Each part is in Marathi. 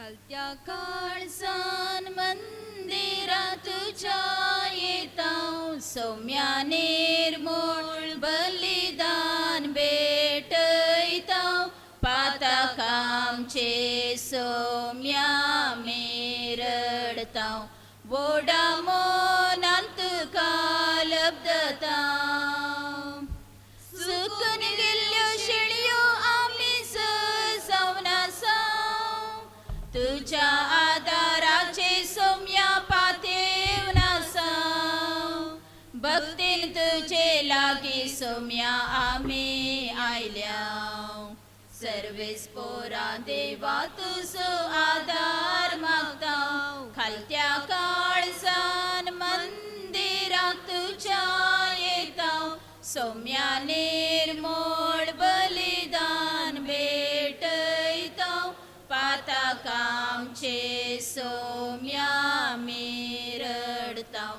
त्या काळसान मंदिरात तुझ्या येताव सौम्या निर्मोळ बलिदान भेटयताव पातकामचे सौम्या मेरडताव बोडा मोनांत कालब्दताव सुकन गेल्यो शेळयो आमी सवनासाव तुझ्या आदाराचे सौम्या पातेव नासाव भक्तीन तुझे लागी सौम्या आमी आयल्याव सर्वेस पोरा देवा तुझो आधार मागताव खालत्या काळसान मंदिरात तुझ्या येताव सौम्या निर्मोळ बलिदान भेटयताव पातकामचे सौम्या मेरडताव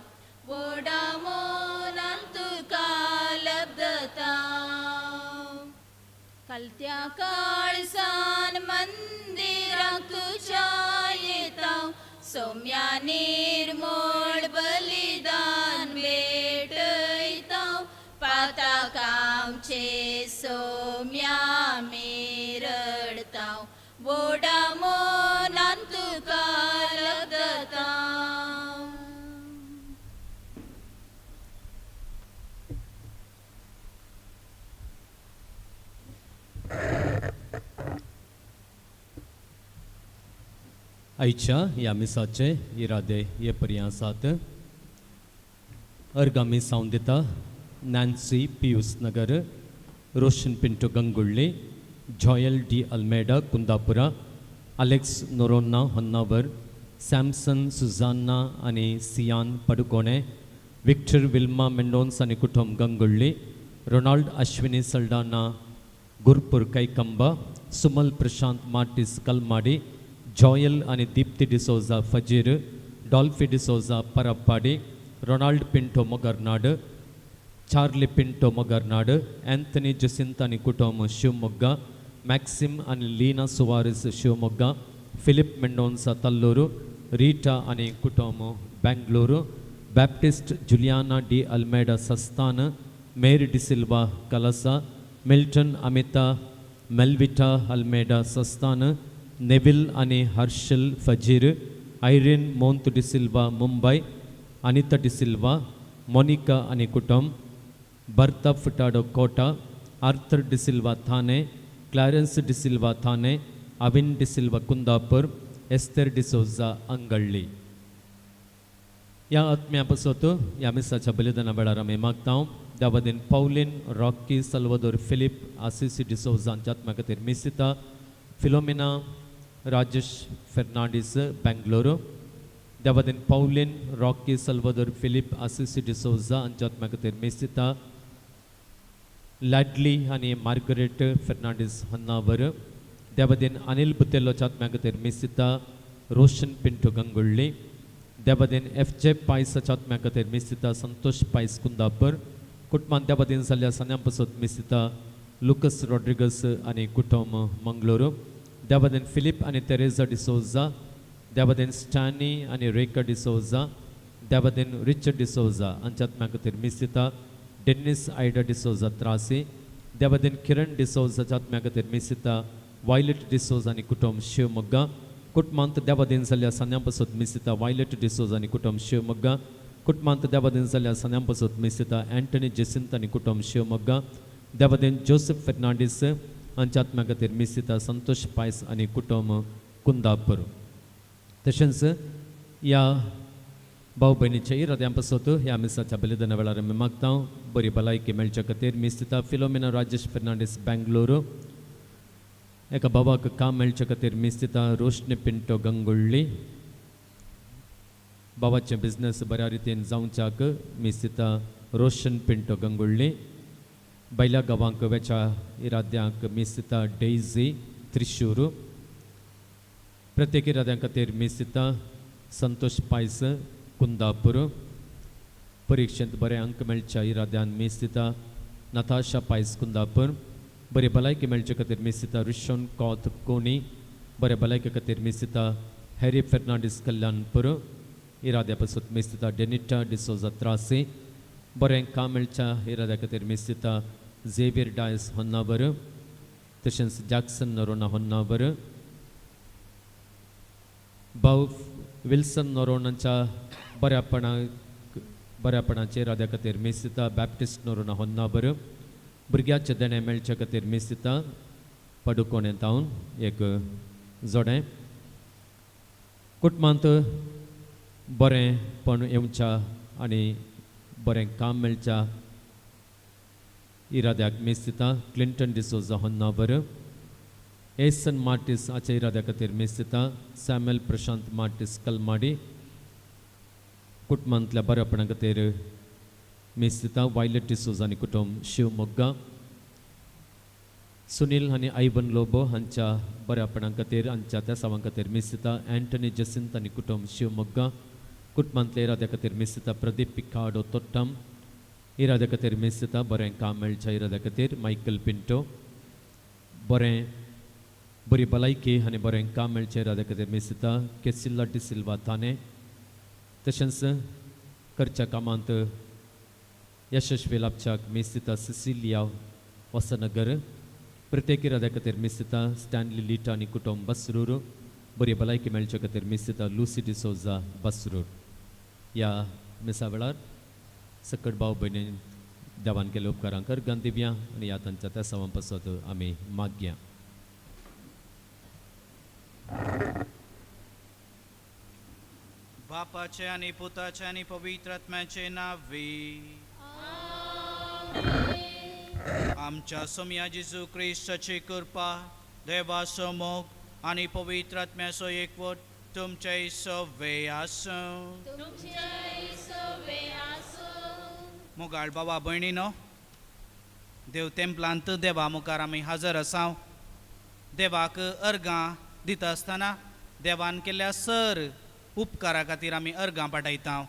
बोडा मोनांत कालब्दताव खालत्या काळसान मंदिराक तुझ्या येताव सौम्या निर्मोळ बलिदान भेटयताव पातकामचे सौम्या मेरडताव बोडा मोनांत कालब्दताव आयच्या ह्या मिसाचे इरादे हे पर्यंत आसात. अर्गामी सावन दिता Nancy Pius Nagar, Roshan Pinto Gangolli, Joel D Almeida Kundapura, Alex Noronha Honnavar, Samson Susanna आनी सियान पडुकोणे, विक्टर विल्मा मेंडोन्स आनी कुटुंब गंगुळ्ळी, रोनाल्ड अश्विनी सल्डाना गुरपूर कैकंबा, सुमल प्रशांत मार्टिस कलमाडी, जॉयल आनी Deepti D'Souza Fajir, Dolphy D'Souza Parappadi, Ronald Pinto Mogarnad, Charlie Pinto Mogarnad, Anthony Jacinth आनी कुटुंब शिवमोग्ग, मैक्सिम आनी लीना सुवारिस Shivamogga, Philip Mendonsa Talluru, Rita आनी कुटुंब Bengaluru, Baptist Juliana D Almeida Sastan, Mary D'Silva Kalasa, Milton Amita Melvita Almeida Sastan, Neville आनी हर्षल फजीर, आयरिन मोंत D'Silva Mumbai, Anita D'Silva, Monica आनी कुटुंब, Bertha Furtado Kota, Arthur D'Silva Thane, Clarence D'Silva Thane, अविन डिसिल्वा कुंदापूर, एस्तेर डिसोजा अंगळ्ळी. या आत्म्या पसोत या मिसाच्या बलिदाना वेळार आमी मागतांव दावदीन Pauline Rocky Salvador Philip Assisi डिसोजांच्या आत्म्या खातीर मिसिता, फिलोमिना राजेश फेर्नांडीस बेंगलोर, देवादीन Pauline Rocky Salvador Philip Assisi D'Souza हांच्या आत्म्या खातीर मिसिता, लॅडली आनी मार्गरेट फेर्नांडीस हन्नावर, देवादीन अनिल बुतेलोच्या आत्म्या खातीर मिसिता, रोशन पिंटो गंगुळ्ळी, देवादीन एफ.जे. पायसाच्या आत्म्या खातीर मिसिता, संतोष पायस कुंदापूर, कुटुंबान देवादीन जाल्ल्या सन्या पसत मिसिता, लुकस रॉड्रिगस आनी कुटुंब मंगळूरू, देवादीन फिलिप आनी तेरेजा डिसोजा, देवादीन स्टॅनी आनी रेका डिसोजा, देवादीन रिचर्ड डिसोजा हांच्या आत्म्या खातीर मिसिता, डेनिस आयडा डिसोजा त्रासी, देवादीन किरण डिसोजाच्या आत्म्या खातीर मिसिता, वायलेट डिसोजा आनी कुटुंब शिवमोग्गा, कुटुंबांत देवादीन जाल्ल्या सन्या पसत मिसिता, वायलेट डिसोजा आनी कुटुंब शिवमोग्गा, कुटुंबांत देवादीन जाल्ल्या सन्या पसत मिसिता, एंटनी जेसिंत आनी कुटुंब शिवमोग्गा, देवादीन जोसेफ फेर्नांडीस हांच्या आत्म्या खातीर मिसिता, संतोष पायस आनी कुटुंब कुंदापूर. तशेंच ह्या भाव भयणीच्या इराद्यां पसत ह्या मिसाच्या बलिदाना वेळार आमी मागतांव बरी भलायकी मेळच्या खातीर मिसिता, फिलोमिना राजेश फेर्नांडीस बेंगलोर, एका भावाक काम मेळच्या खातीर मिसिता, रोशनी पिंटो गंगुळ्ळी, भावाचें बिझनेस बऱ्या रितीन जावच्याक मिसिता, रोशन पिंटो गंगुळ्ळी, बैल्या गांवांक वेच्या इराद्यांक मिसिता, डेझी त्रिशूर, प्रत्येक इराद्यां खातीर मिसिता, संतोष पायस कुंदापूर, परीक्षेंत बरे अंक मेळच्या इराद्यान मिसिता, नताशा पायस कुंदापूर, बरी भलायकी मेळचे खातीर मिसिता, रुशोन कौत कोणी, बऱ्या भलायके खातीर मिस्तिता हॅरी फेर्नांडीस कल्याणपूर इराद्यापासून मिस्तिता डेनिटा डिसोजा त्रासी बरें काम मेळच्या इराद्या खातीर मिस्तिता झेवियर डायस होन्नावर तशेंच जॅक्सन नोरोना होन्नावर भाऊ विल्सन नोरोनाच्या बऱ्यापणाचे इराद्या खातीर मिस्तिता बॅप्टिस्ट नोरोना होन्नावर भुरग्याचे देणे मेळचे खातीर मिस्तिता पडुकोणे तावन एक जोडें कुटुंबांत बरेंपण येवच्या आनी बरें काम मेळच्या इराद्याक मिस्तिता क्लिंटन डिसोजा होन्नावर एसन मार्टिस हाच्या इराद्या खातीर मिस्तिता सॅम्युएल प्रशांत मार्टिस कलमाडी कुटुंबांतल्या बरेपणा खातीर मिस्तिता वायलेट डिसोजा आनी कुटुंब शिवमोग्गा सुनील आनी आयबन लोबो हांच्या बऱ्यापणा खातीर हांच्या त्या सावां खातीर मिस्तिता एंटनी जसिंत आनी कुटुंब शिवमोग्गा कुटुंबांतल्या इराद्या खातीर मिस्तिता प्रदीप पिकाडो तोट्टम इराद्या खातीर मिस्तिता बरें काम मेळच्या इराद्या खातीर मायकल पिंटो बरी भलायकी आनी बरें काम मेळचें इराद्या खातीर मिस्तिता केसिल्ला डिसिल्वा ताने तशेंच करच्या कामांत यशस्वी लाभच्याक मिस्तिता सिसिलिया वसनगर प्रत्येक इराद्या खातीर मिस्तिता स्टॅनली लिटा आनी कुटुंब बसरूर बरी भलायकी मेळचे खातीर मिस्तिता लुसी डिसोजा बसरूर ह्या मिसा वेळार सकट भाव भयणी देवान केल्या उपकारांक अर्गान दिवया आनी ह्या तांच्या त्या सवां पासत आमी मागया बापाचे आनी पुताचे आनी पवित्र आत्म्याचे नावी आमच्या सोम्या जेजू क्रिस्ताची कृपा देवाचो मोग आनी पवित्र आत्म्याचो एकवट तुमचे सवे आसूं मुगाळ बाबा भयणीनो देव तेंपलांत देवा मुखार आमी हजर आसां देवाक अर्गां दिता आसतना देवान केल्ल्या सर उपकारा खातीर आमी अर्गां पाठयता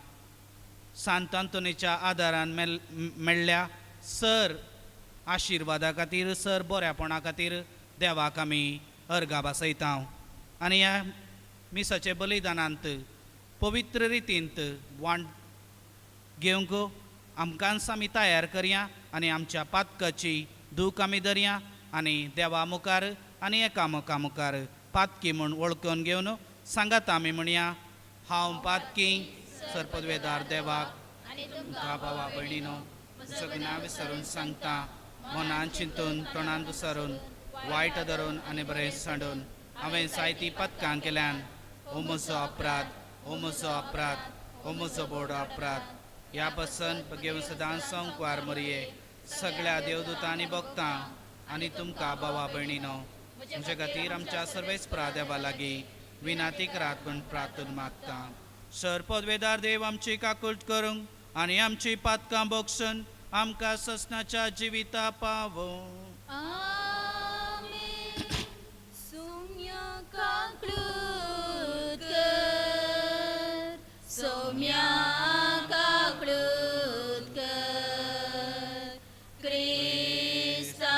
सांत आंतोनीच्या आदारान मेळ्ळ्या सर आशिर्वादा खातीर सर बऱ्यापणा खातीर देवाक आमी अर्गां बासयता आनी ह्या मिसाचे बलिदानांत पवित्र रितींत वांट घेवंक आमकांच आमी तयार करया आनी आमच्या पातकाची दूख आमी धरया आनी देवा मुखार आनी एकामेका मुखार पातकी म्हूण वळखून घेवन सांगात आमी म्हणया हांव पातकी सरपदवेदार देवाक तुमकां भावा भयणीनो सगळ्यांना विसरून सांगता मनान चिंतून तोंडान दुसरून वायट धरून आनी बरें सांडून हांवें जायतीं पथकां केल्यान हो म्हजो अपराध हो म्हजो अपराध हो म्हजो व्हड अपराध ह्या पासून घेवन सदांच संकवार मरये सगळ्या देवदूतांनी भक्तां आनी तुमकां भावा भयणीनो तुमचे खातीर आमच्या सर्वेस्परा देवा लागीं विनाती करात म्हूण प्रार्थना मागता सर पदवेदार देव आमची काकूट करूंक आनी आमची पातकां बक्षून आमकां ससनाच्या जिविता पावो सौम्या काकळूत कर क्रिस्ता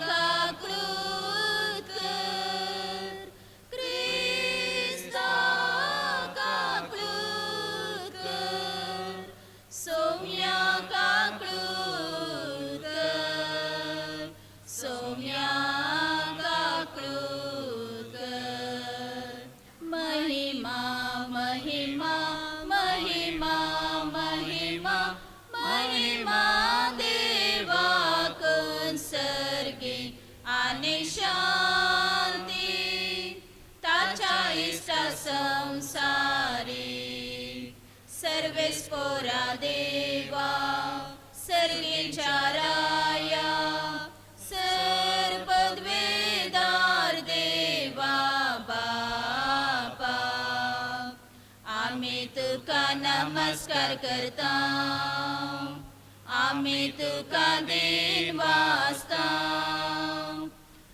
काकळूत कर क्रिस्ता काकळूत कर सौम्या काकळूत कर सौम्या काकळूत कर महिमा महिमा महिमा महिमा महिमा देवाक सर्गी आनी शांती ताच्या इष्टा संसारी सर्वेस्पोरा देवा सर्गेच्या राया सरपदवेदार देवा बापा आमी तुका नमस्कार करता आमी तुका देन वाजता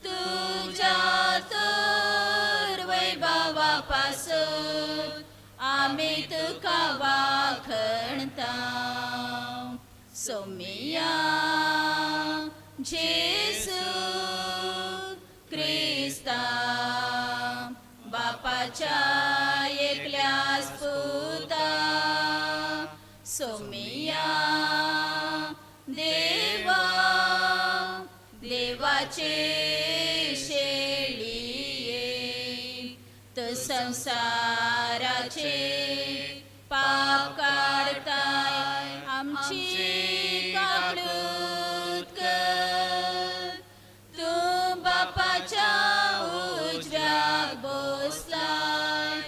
तुझ्या तर वैभवा पासून आमी तुका वाखणता सौम्या जेसू क्रिस्ता बापाच्या एकल्याच पुता सोमिया देवा देवाचे शेळिये तो संसाराचे पाप काढताय आमची कापलूत कर तू बापाच्या उजव्याक बसलाय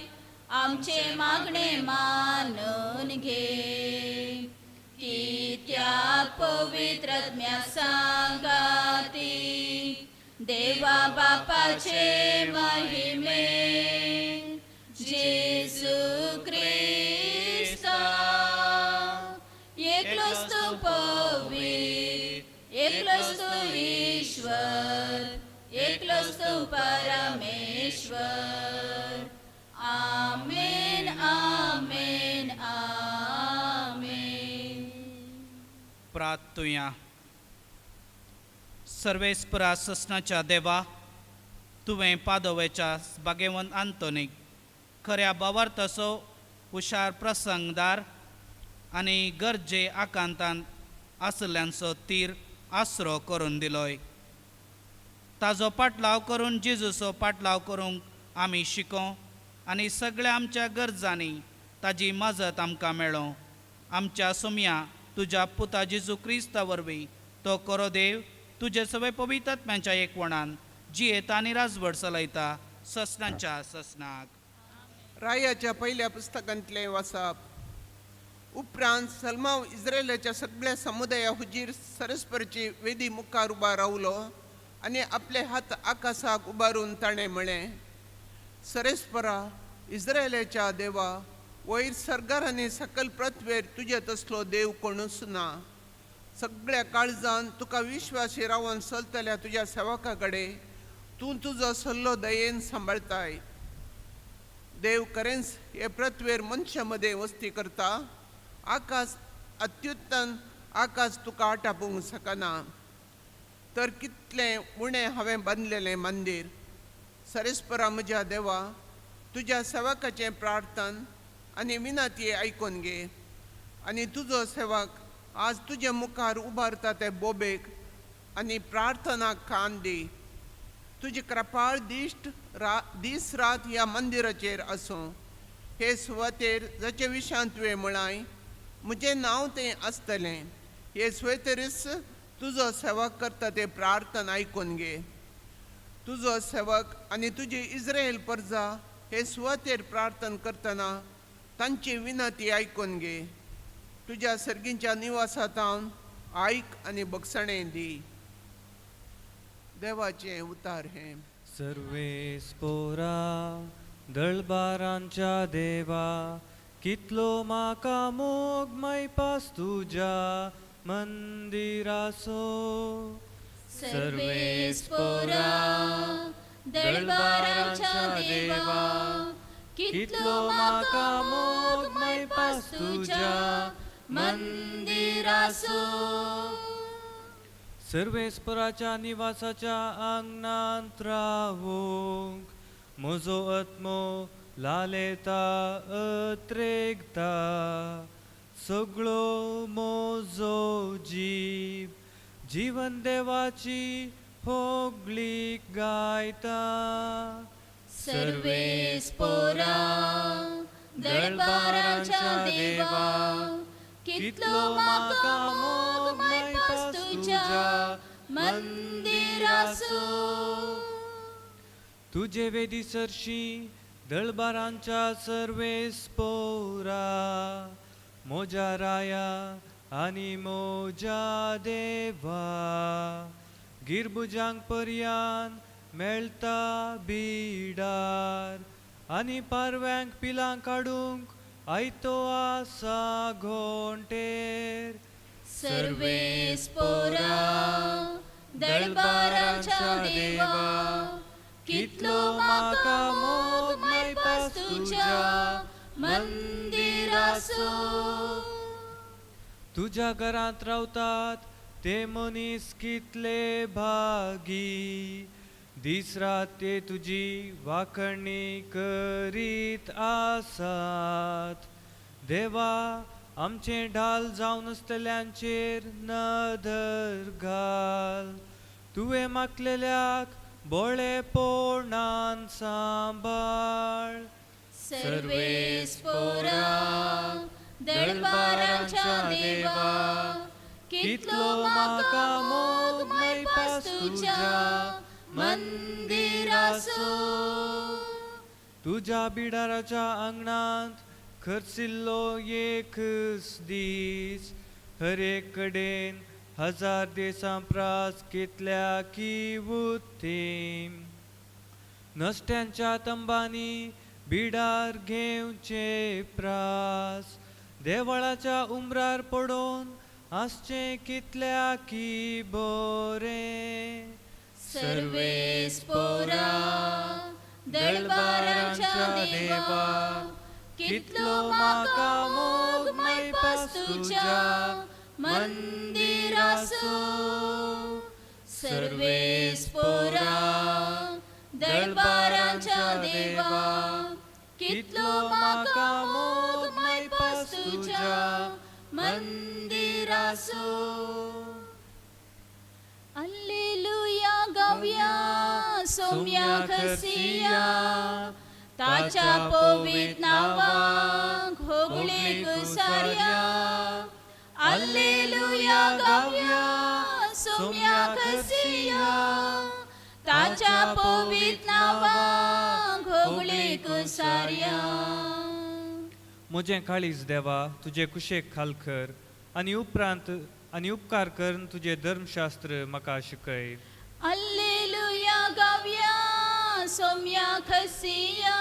आमचे मागणे मानून घे की त्या पवित्र आत्म्या सांगाती देवा बापाचे महिमे जेसू ख्रिस्ता एकलोच तू पवित्र एकलोच तू ईश्वर एकलोच तू परमेश्वर आमेन आमेन आमेन. प्रार्थुया. सर्वेस्परा ससनाच्या देवा तुवें पादोवेच्या बागेवंत आंतोनीक खऱ्या बावार्थसो हुशार प्रसंगदार आनी गरजे आकांतान आसल्ल्यांचो तीर आसरो करून दिलोय. ताजो पाटलाव करून जेजूचो पाटलाव करूंक आमी शिको आनी सगळ्या आमच्या गरजांनी ताजी मजत आमकां मेळो. आमच्या सुम्या तुज्या पुता जेजू क्रिस्ता वरवीं तो करो देव तुजे सगळे पवित्र आत्म्याच्या एकवणान जियेता आनी राजवट चलयता ससनांच्या ससनाक. रायाच्या पहिल्या पुस्तकांतले वाचप उपरांत सलमाव इस्रायलाच्या सगळ्या समुदाया हुजीर सरस्परची वेदी मुखार उबा रावलो आनी आपले हात आकाशाक उबारून ताणें म्हळें सरस्परा इस्रायलाच्या देवा वयर सर्गार आनी सकल पृथ्वेर तुजे तसलो देव कोणूच ना. सगळ्या काळजान तुका विश्वासी रावन चलतल्या तुज्या सेवका कडेन तूं तुजो सल्लो दयेन सांबाळताय. देव खरेंच हे पृथ्वेर मनशा मदें वस्ती करता. आकाश अत्युत्तम आकाश तुका आटापूंक शकना. तर कितलें उणें हांवें बांदलेलें मंदीर. सरस्परा म्हज्या देवा तुज्या सेवकाचें प्रार्थन आनी विनंती आयकून घे आनी तुजो सेवक आज तुजे मुखार उबारता ते बोबेक आनी प्रार्थनाक कान दी. तुजी कृपाळ दीस रात ह्या मंदिराचेर आसूं. हे सुवातेर जाचे विशयान तुवें म्हळाय म्हजें नांव तें आसतलें. हे सुवातेरच तुजो सेवक करता तें प्रार्थना आयकून घे. तुजो सेवक आनी तुजी इस्रायल प्रजा हे सुवातेर प्रार्थना करतना तांची विनंती आयकून घे. तुज्या सर्गींच्या निवासांत आयक आनी बक्षणें दी. देवाचें उतार हे. सर्वेस्पोरा दळबारांच्या देवा कितलो म्हाका मोग मैपास तुज्या मंदिराचो. सर्वेस्पोरा दळबारांच्या देवा कितलो म्हाका मोग मैपास तुज्या मंदिराचो. सर्वेस्पराच्या निवासाच्या आंगणांत रावूंक म्हजो आत्मो लालेता अत्रेगता. सगळो म्हजो जीव जीवन देवाची होगलीक गायता. सर्वेस्पोरा दळबारांच्या देवा कितलो म्हाका मोग मैपास तुज्या मंदिराचो. तुजे वेदी सरशी दळबारांच्या सर्वेस्पोरा मोजा राया आनी मोजा देवा गिरबुजांक पर्यान मेळता बिडार आनी पारव्यांक पिलांक काडूंक आयतो आसा घोंटेर. सर्वेस्पोरा दळबारांच्या देवा कितलो म्हाका मोग मैपास तुज्या मंदिराचो. तुज्या घरांत रावतात ते मनीस कितले भागी दीस रात ते तुझी वाखणी करीत आसात. देवा, आमचे ढाल जावन आसतल्यांचेर नदर घाल. तुवें मागलेल्याक बोळेपणान सांबाळ. सर्वेस्परा दरबारांच्या देवा, कितलो म्हाका मोग मेळपास तुज्या मंदिराचो. तुझ्या बिडाराच्या आंगणांत खर्चिल्लो एकच दीस. हर एक कडेन 1000 देसां प्रास कितल्या की उत्तीम. नसत्यांच्या तंबांनी बिडार घेवचे प्रास. देवळाच्या उमरार पडोवन आसचे कितल्या की बरें. सर्वेस्परा दरबारांच्या देवा, कितलो म्हाका मोग मेळपास तुज्या मंदिराचो. सर्वेस्परा दरबारांच्या देवा, कितलो म्हाका मोग मेळपास तुज्या मंदिराचो. alleluia गावया सोम्या खसिया, ताच्या पवित्र नावाक होगळी घुसार्या. alleluia गावया सोम्या खसिया, ताच्या पवित्र नावाक होगळी घुसार्या. म्हजें काळीज देवा, तुजे कुशेक खालकर आनी उपकार करून तुजे धर्मशास्त्र म्हाका शिकय. alleluia गावया सोम्या खसिया,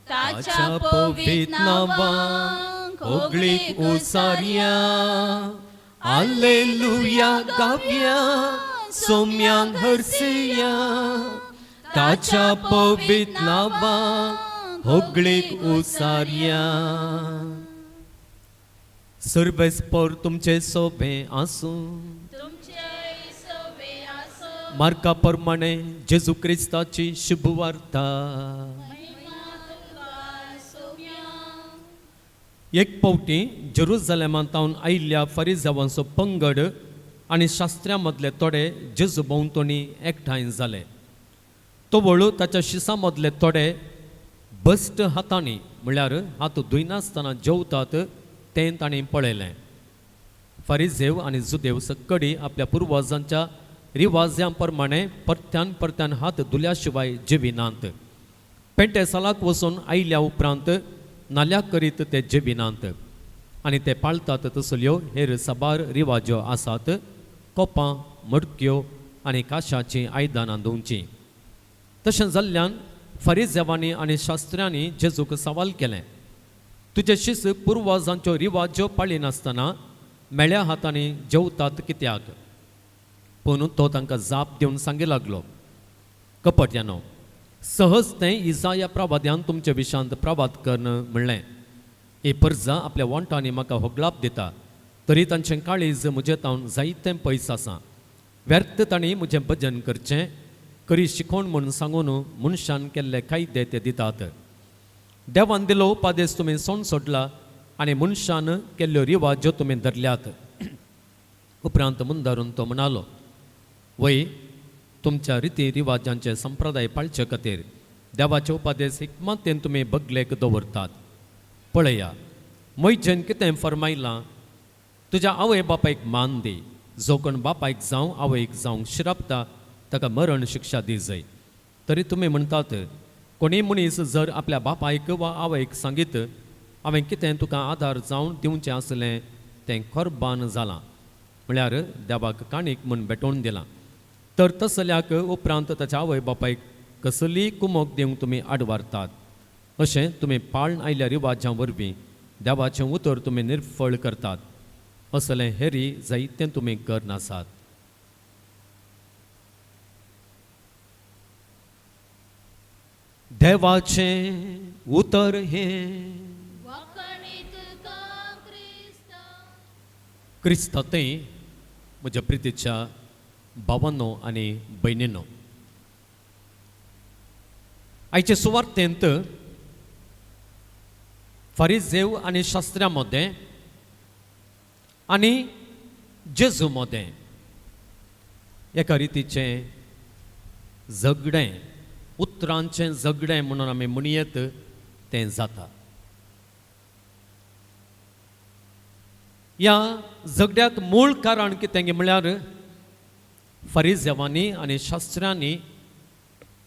ताच्या पवित्र नावाक होगळी घुसार्या. alleluia गावया सोम्यांक हरसिया, ताच्या पवित्र नावाक होगळीक उसार्या. सर्वेस्पर तुमचे सोबे आसूं. तुमचे सोबे आसो. मार्का प्रमाणे जेजू क्रिस्ताची शुभ वार्ता. महिमा तुका सोम्या. एक पावटी जेरुसलेमांतावन आयिल्ल्या फरिसांवांचो पंगड आनी शास्त्र्यां मदले थोडे जेजू भोंवतणी एकठांय जाले. तो वळू ताच्या शिसां मदले थोडे बस्ट हातांनी म्हळ्यार हात धुयनासतना जेवतात तें तांणी पळयलें. फरिसेव आनी जुदेव सक्कडी आपल्या पुर्वजांच्या रिवाजां प्रमाणे परत्यान हात धुल्या शिवाय जेविनात. पेंटेसालाक वचून आयिल्ल्या उपरांत नाल्या करीत ते जेविनात आनी ते पाळतात तसल्यो हेर साबार रिवाज्यो आसात. कोपां, मडक्यो आनी काशाचीं आयदनां धुवचीं. तशें जाल्ल्यान फरिसेवांनी आनी शास्त्र्यांनी जेजूक सवाल केलें, तुजे शिस पुर्वजांच्यो रिवाज्यो पाळिनासतना मेळ्या हातांनी जेवतात कित्याक? पूण तो तांकां जाप दिवन सांगूं लागलो, कपट्यानो, सहज तें इसाया प्रवाद्यान तुमच्या विशांत प्रवाद करन म्हणलें, हे पर्जा आपल्या वंटांनी म्हाका होगलाप दिता, तरी तांचें काळीज म्हजे तावन जायतें पयस आसा. व्यर्थ तांणी म्हजें भजन करचें, करी शिकोण म्हूण सांगून मनशान केल्ले कायदे ते दितात. देवान दिलो उपादेश तुमी सोण सोडला आनी मनशान केल्ल्यो रिवाज्यो तुमी धरल्यात. उपरांत मुंदारून तो म्हणालो, वय तुमच्या रिती रिवाजांचे संप्रदाय पाळचे खातीर देवाचे उपादेश हिकमतेन तुमी बगलेक दवरतात. पळया, मोयजेन कितें फरमायलां, तुज्या आवय बापायक मान दी. जो कोण बापायक जावं आवयक जावंक शिरापता ताका मरण शिक्षा दी जाय. तरी तुमी म्हणटात, कोणी मनीस जर आपल्या बापायक वा आवयक सांगीत, हांवें कितें तुका आदार जावन दिवचें आसलें तें कोरबान जालां, म्हळ्यार देवाक काणीक म्हूण भेटोवन दिलां, तर तसल्याक उपरांत ताच्या आवय बापायक कसलीय कुमोक दिवंक तुमी आडवारतात. अशें तुमी पाळन आयिल्ल्या रिवाजां वरवीं देवाचें उतर तुमी निर्फळ करतात. असलें हेरी जायतें तुमी करनासात. देवाचें उतर हें वाखणीत का क्रिस्ता. क्रिस्तांतय म्हज्या प्रितीच्या भावांनो आनी भयणींनो, आयचे सुवार्थेंत फरिसेव आनी शास्त्र्यां मदें आनी जेजू मदें एका रितीचें झगडें उतरांचें झगडें म्हणून आमी म्हणयेत तें जाता. ह्या झगड्याक मूळ कारण कितें म्हळ्यार फरिसेवांनी आनी शास्त्रांनी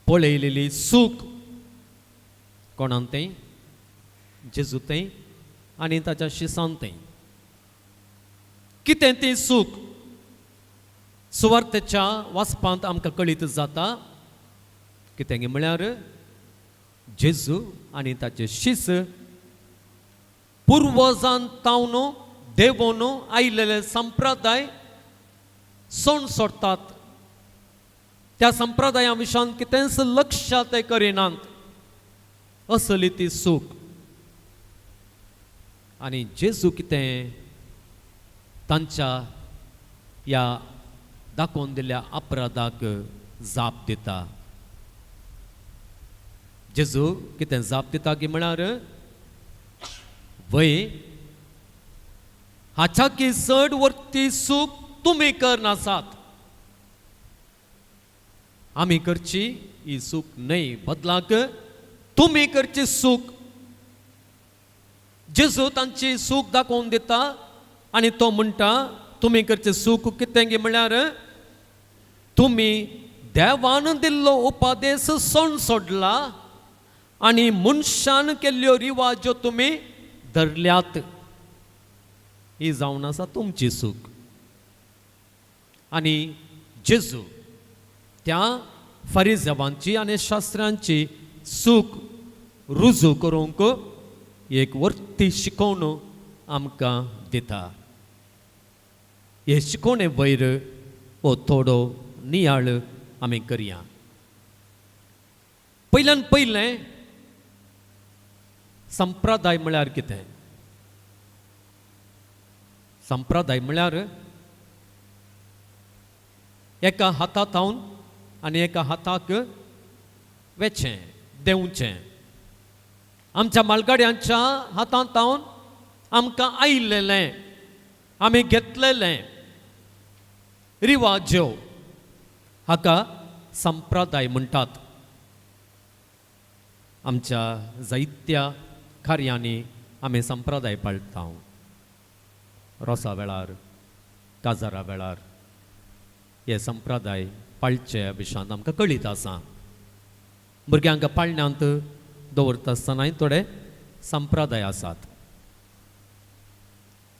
पळयलेली सूख कोणान तें जेजू तें आनी ताच्या शिसान तें कितें तें सूख सुवार्थेच्या वाचपांत आमकां कळीत जाता. कितें म्हळ्यार जेजू आनी ताचे शिस पुर्वजान तावन देवोन आयिल्ले संप्रदाय सण सोडटात. त्या संप्रदाया विशयान कितेंच लक्षात ते करिनात असली ती सूख. आनी जेजू कितें तांच्या ह्या दाखोवन दिल्ल्या अपराधाक जाप दिता. जेजू कितें जाप दिता की म्हळ्यार वय हाच्या की चड वर्ती सूख तुमी करनासात. आमी करची ही सूख न्हय, बदलाक तुमी करची सूख. जेजू तांची सूख दाखोवन दिता आनी तो म्हणटा तुमी करचे सूख कितें म्हळ्यार तुमी देवान दिल्लो उपादेश सण सोडला आनी मनशान केल्ल्यो रिवाज्यो तुमी धरल्यात. ही जावन आसा तुमची सूख. आनी जेजू त्या फरिसेवांची आनी शास्त्रांची सूख रुजू करूंक एक वर्ती शिकोवन आमकां दिता. हे शिकोवणे वयर हो थोडो नियाळ आमी करया. पयल्यान पयलें संप्रदाय म्हळ्यार कितें? संप्रदाय म्हळ्यार एका हातांत हावन आनी एका हाताक वेचें देंवचें. आमच्या मालगाड्यांच्या हातांत हावन आमकां आयिल्लें आमी घेतलेलें रिवाज्यो हाका संप्रदाय म्हणटात. आमच्या जायत्या कार्यांनी आमी संप्रदाय पाळटा. रोसा वेळार काजारा वेळार हे संप्रदाय पाळचे विशयान आमकां कळीत आसा. भुरग्यांक पाळण्यांत दवरता आसतनाय थोडे संप्रदाय आसात.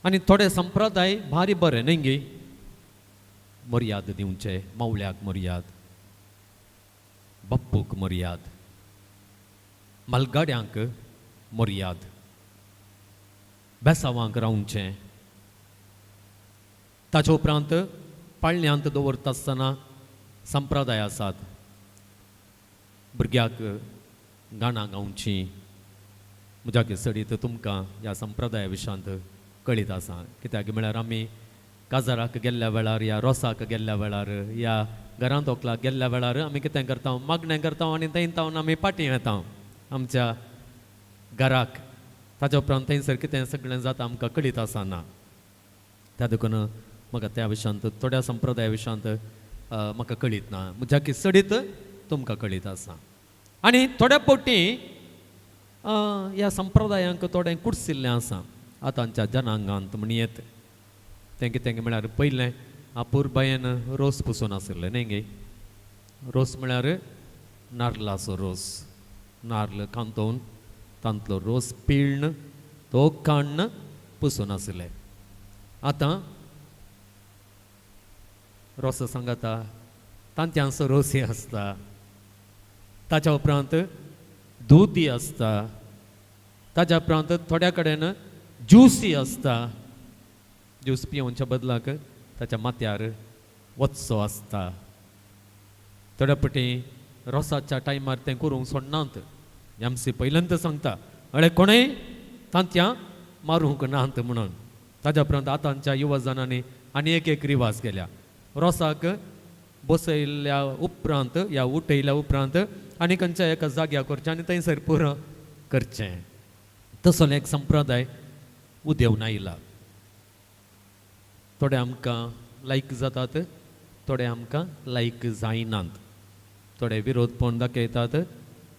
आनी थोडे संप्रदाय भारी बरे न्हय गे. मर्याद दिवचे, मावळ्याक मर्याद, बाप्पूक मर्याद, मालगाड्यांक मर्याद, बेसांवांक रावचें. ताचे उपरांत पाळण्यांत दवरता आसतना संप्रदाय आसात. भुरग्याक गाणां गावचीं. म्हज्या केसडीत तुमकां ह्या संप्रदाया विशयांत कळीत आसा. कित्याक म्हळ्यार आमी काजाराक गेल्ल्या वेळार या रोसाक गेल्ल्या वेळार या घरांत व्हंकलाक गेल्ल्या वेळार आमी कितें करता मागणें करता आनी थंय तावन आमी पाटी येता आमच्या घराक. ताच्या उपरांत थंयसर कितें सगळें जाता आमकां कळीत आसना. त्या देखून म्हाका त्या विशयांत थोड्या संप्रदाया विशयांत म्हाका कळीत ना. म्हज्या केसडीत तुमकां कळीत आसा. आनी थोड्या फावटी ह्या संप्रदायांक थोडें कुडसिल्लें आसा आतांच्या जनांगांत म्हणयेत. तें कितें म्हळ्यार पयलें आपुरबायेन रोस पुसून आशिल्लें न्ही गे. रोस म्हळ्यार नाल्लाचो रोस. नाल्ल कांतोवन तांतलो रोस पिळण तो काण्ण पुसून आशिल्लें. आतां रोस सांगता तांत्यांचो रोसय आसता. ताच्या उपरांत दूदय आसता. ताच्या उपरांत थोड्या कडेन ज्यूसय आसता. ज्यूस पिवच्या बदलाक ताच्या माथ्यार वच्चो आसता. थोड्या फावटी रोसाच्या टायमार तें करूंक सोडनात. एमसी पयल्यांत सांगता अळे कोणेय तांत्यां मारूंक नात म्हणून. ताच्या उपरांत आतांच्या युवा जाणांनी आनी एक रिवाज केल्या. रोसाक बसयल्या उपरांत या उठयल्या उपरांत आनी खंयच्या एका जाग्यार करचें आनी थंयसर पुरो करचें. तसो एक संप्रदाय उदेंवन आयला. थोडे आमकां लायक जातात, थोडे आमकां लायक जायनात. थोडे विरोधपण दाखयतात,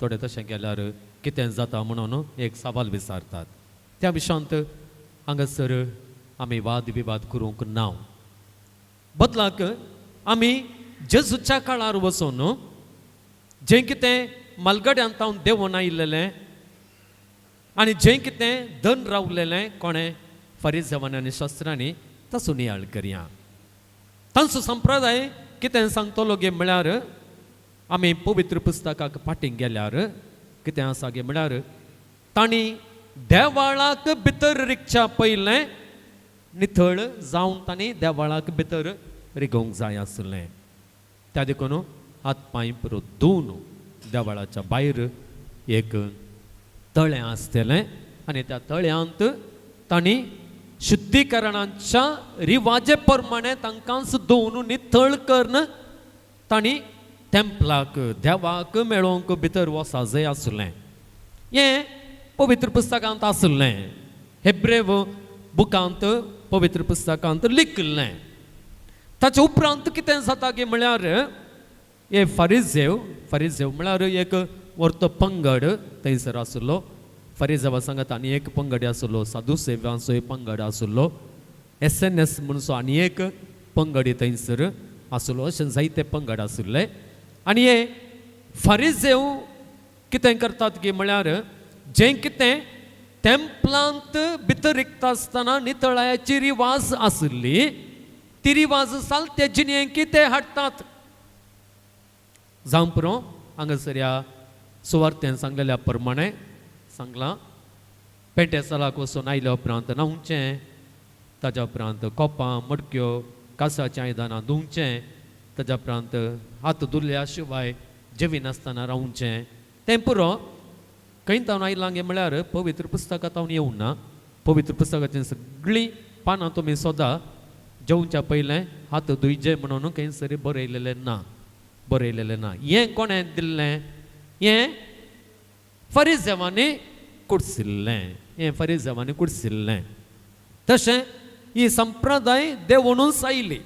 थोडे तशें केल्यार कितें जाता म्हणून एक सवाल विचारतात. त्या विशयांत हांगासर आमी वाद विवाद करूंक ना. बदलाक आमी जेजूच्या काळार वचून जें कितें मालगड्यांत हांव देंवून आयिल्लें आनी जें कितें धन रावलेलें कोणें फरिसेवांनी आनी शास्त्रांनी ताचो नियाळ करया. तांचो संप्रदाय कितें सांगतलो गे म्हळ्यार आमी पवित्र पुस्तकाक फाटीं गेल्यार कितें आसा गे म्हळ्यार तांणी देवाळाक भितर रिगच्या पयलें नितळ जावन तांणी देवाळाक भितर रिगोवंक जाय आसलें. त्या देखून हात पांय पुरो धुवन देवाळाच्या भायर एक तळें आसतलें आनी त्या तळ्यांत तांणी शुद्धीकरणाच्या रिवाजे प्रमाणे तांकांच धुवन नितळ करून तांणी टेंपलाक देवाक मेळोवंक भितर वसा जाय आसलें. हें पवित्र पुस्तकांत आसलें. हेब्रेव बुकांत पवित्र पुस्तकांत लिखलें. ताचे उपरांत कितें जाता गे म्हळ्यार हे फरिसेव म्हळ्यार एक व्हरतो पंगड थंयसर आसलो. फरिसेवा सांगत आनी एक पंगड आसलो, सादुसेवांचो एक पंगड आसलो, SNS म्हणून आनी एक पंगडी थंयसर आसलो. अशें जायते पंगड आसले. आनी हे फरिसेव कितें करतात गे म्हळ्यार जें कितें टेंपलांत भितर रिगता आसतना नितळायाची रिवाज आसली ती रिवाज आसा तेजे न्हय ते हाडटात. जावं पुरो हांगासर ह्या सुवार्थेन सांगलेल्या प्रमाणे सांगलां पेंटेसालाक वचून आयल्या उपरांत न्हांवचें, ताज्या उपरांत कोपां मडक्यो कासाचीं आयदनां धुवचें, ताज्या उपरांत हात धुल्ल्या शिवाय जेविनासतना रावचें. तें पुरो खंय तावन आयलां गे म्हळ्यार पवित्र पुस्तकांत हांव येवं ना. पवित्र पुस्तकाची सगळीं पानां तुमी सोदा जेवच्या पयलें हात धुयचे म्हणून खंयसरी बरयलेलें ना. हें कोणें दिल्लें? हें फरिसेवांनी कुडसिल्लें. तशें ही संप्रदाय देंवूनच आयली.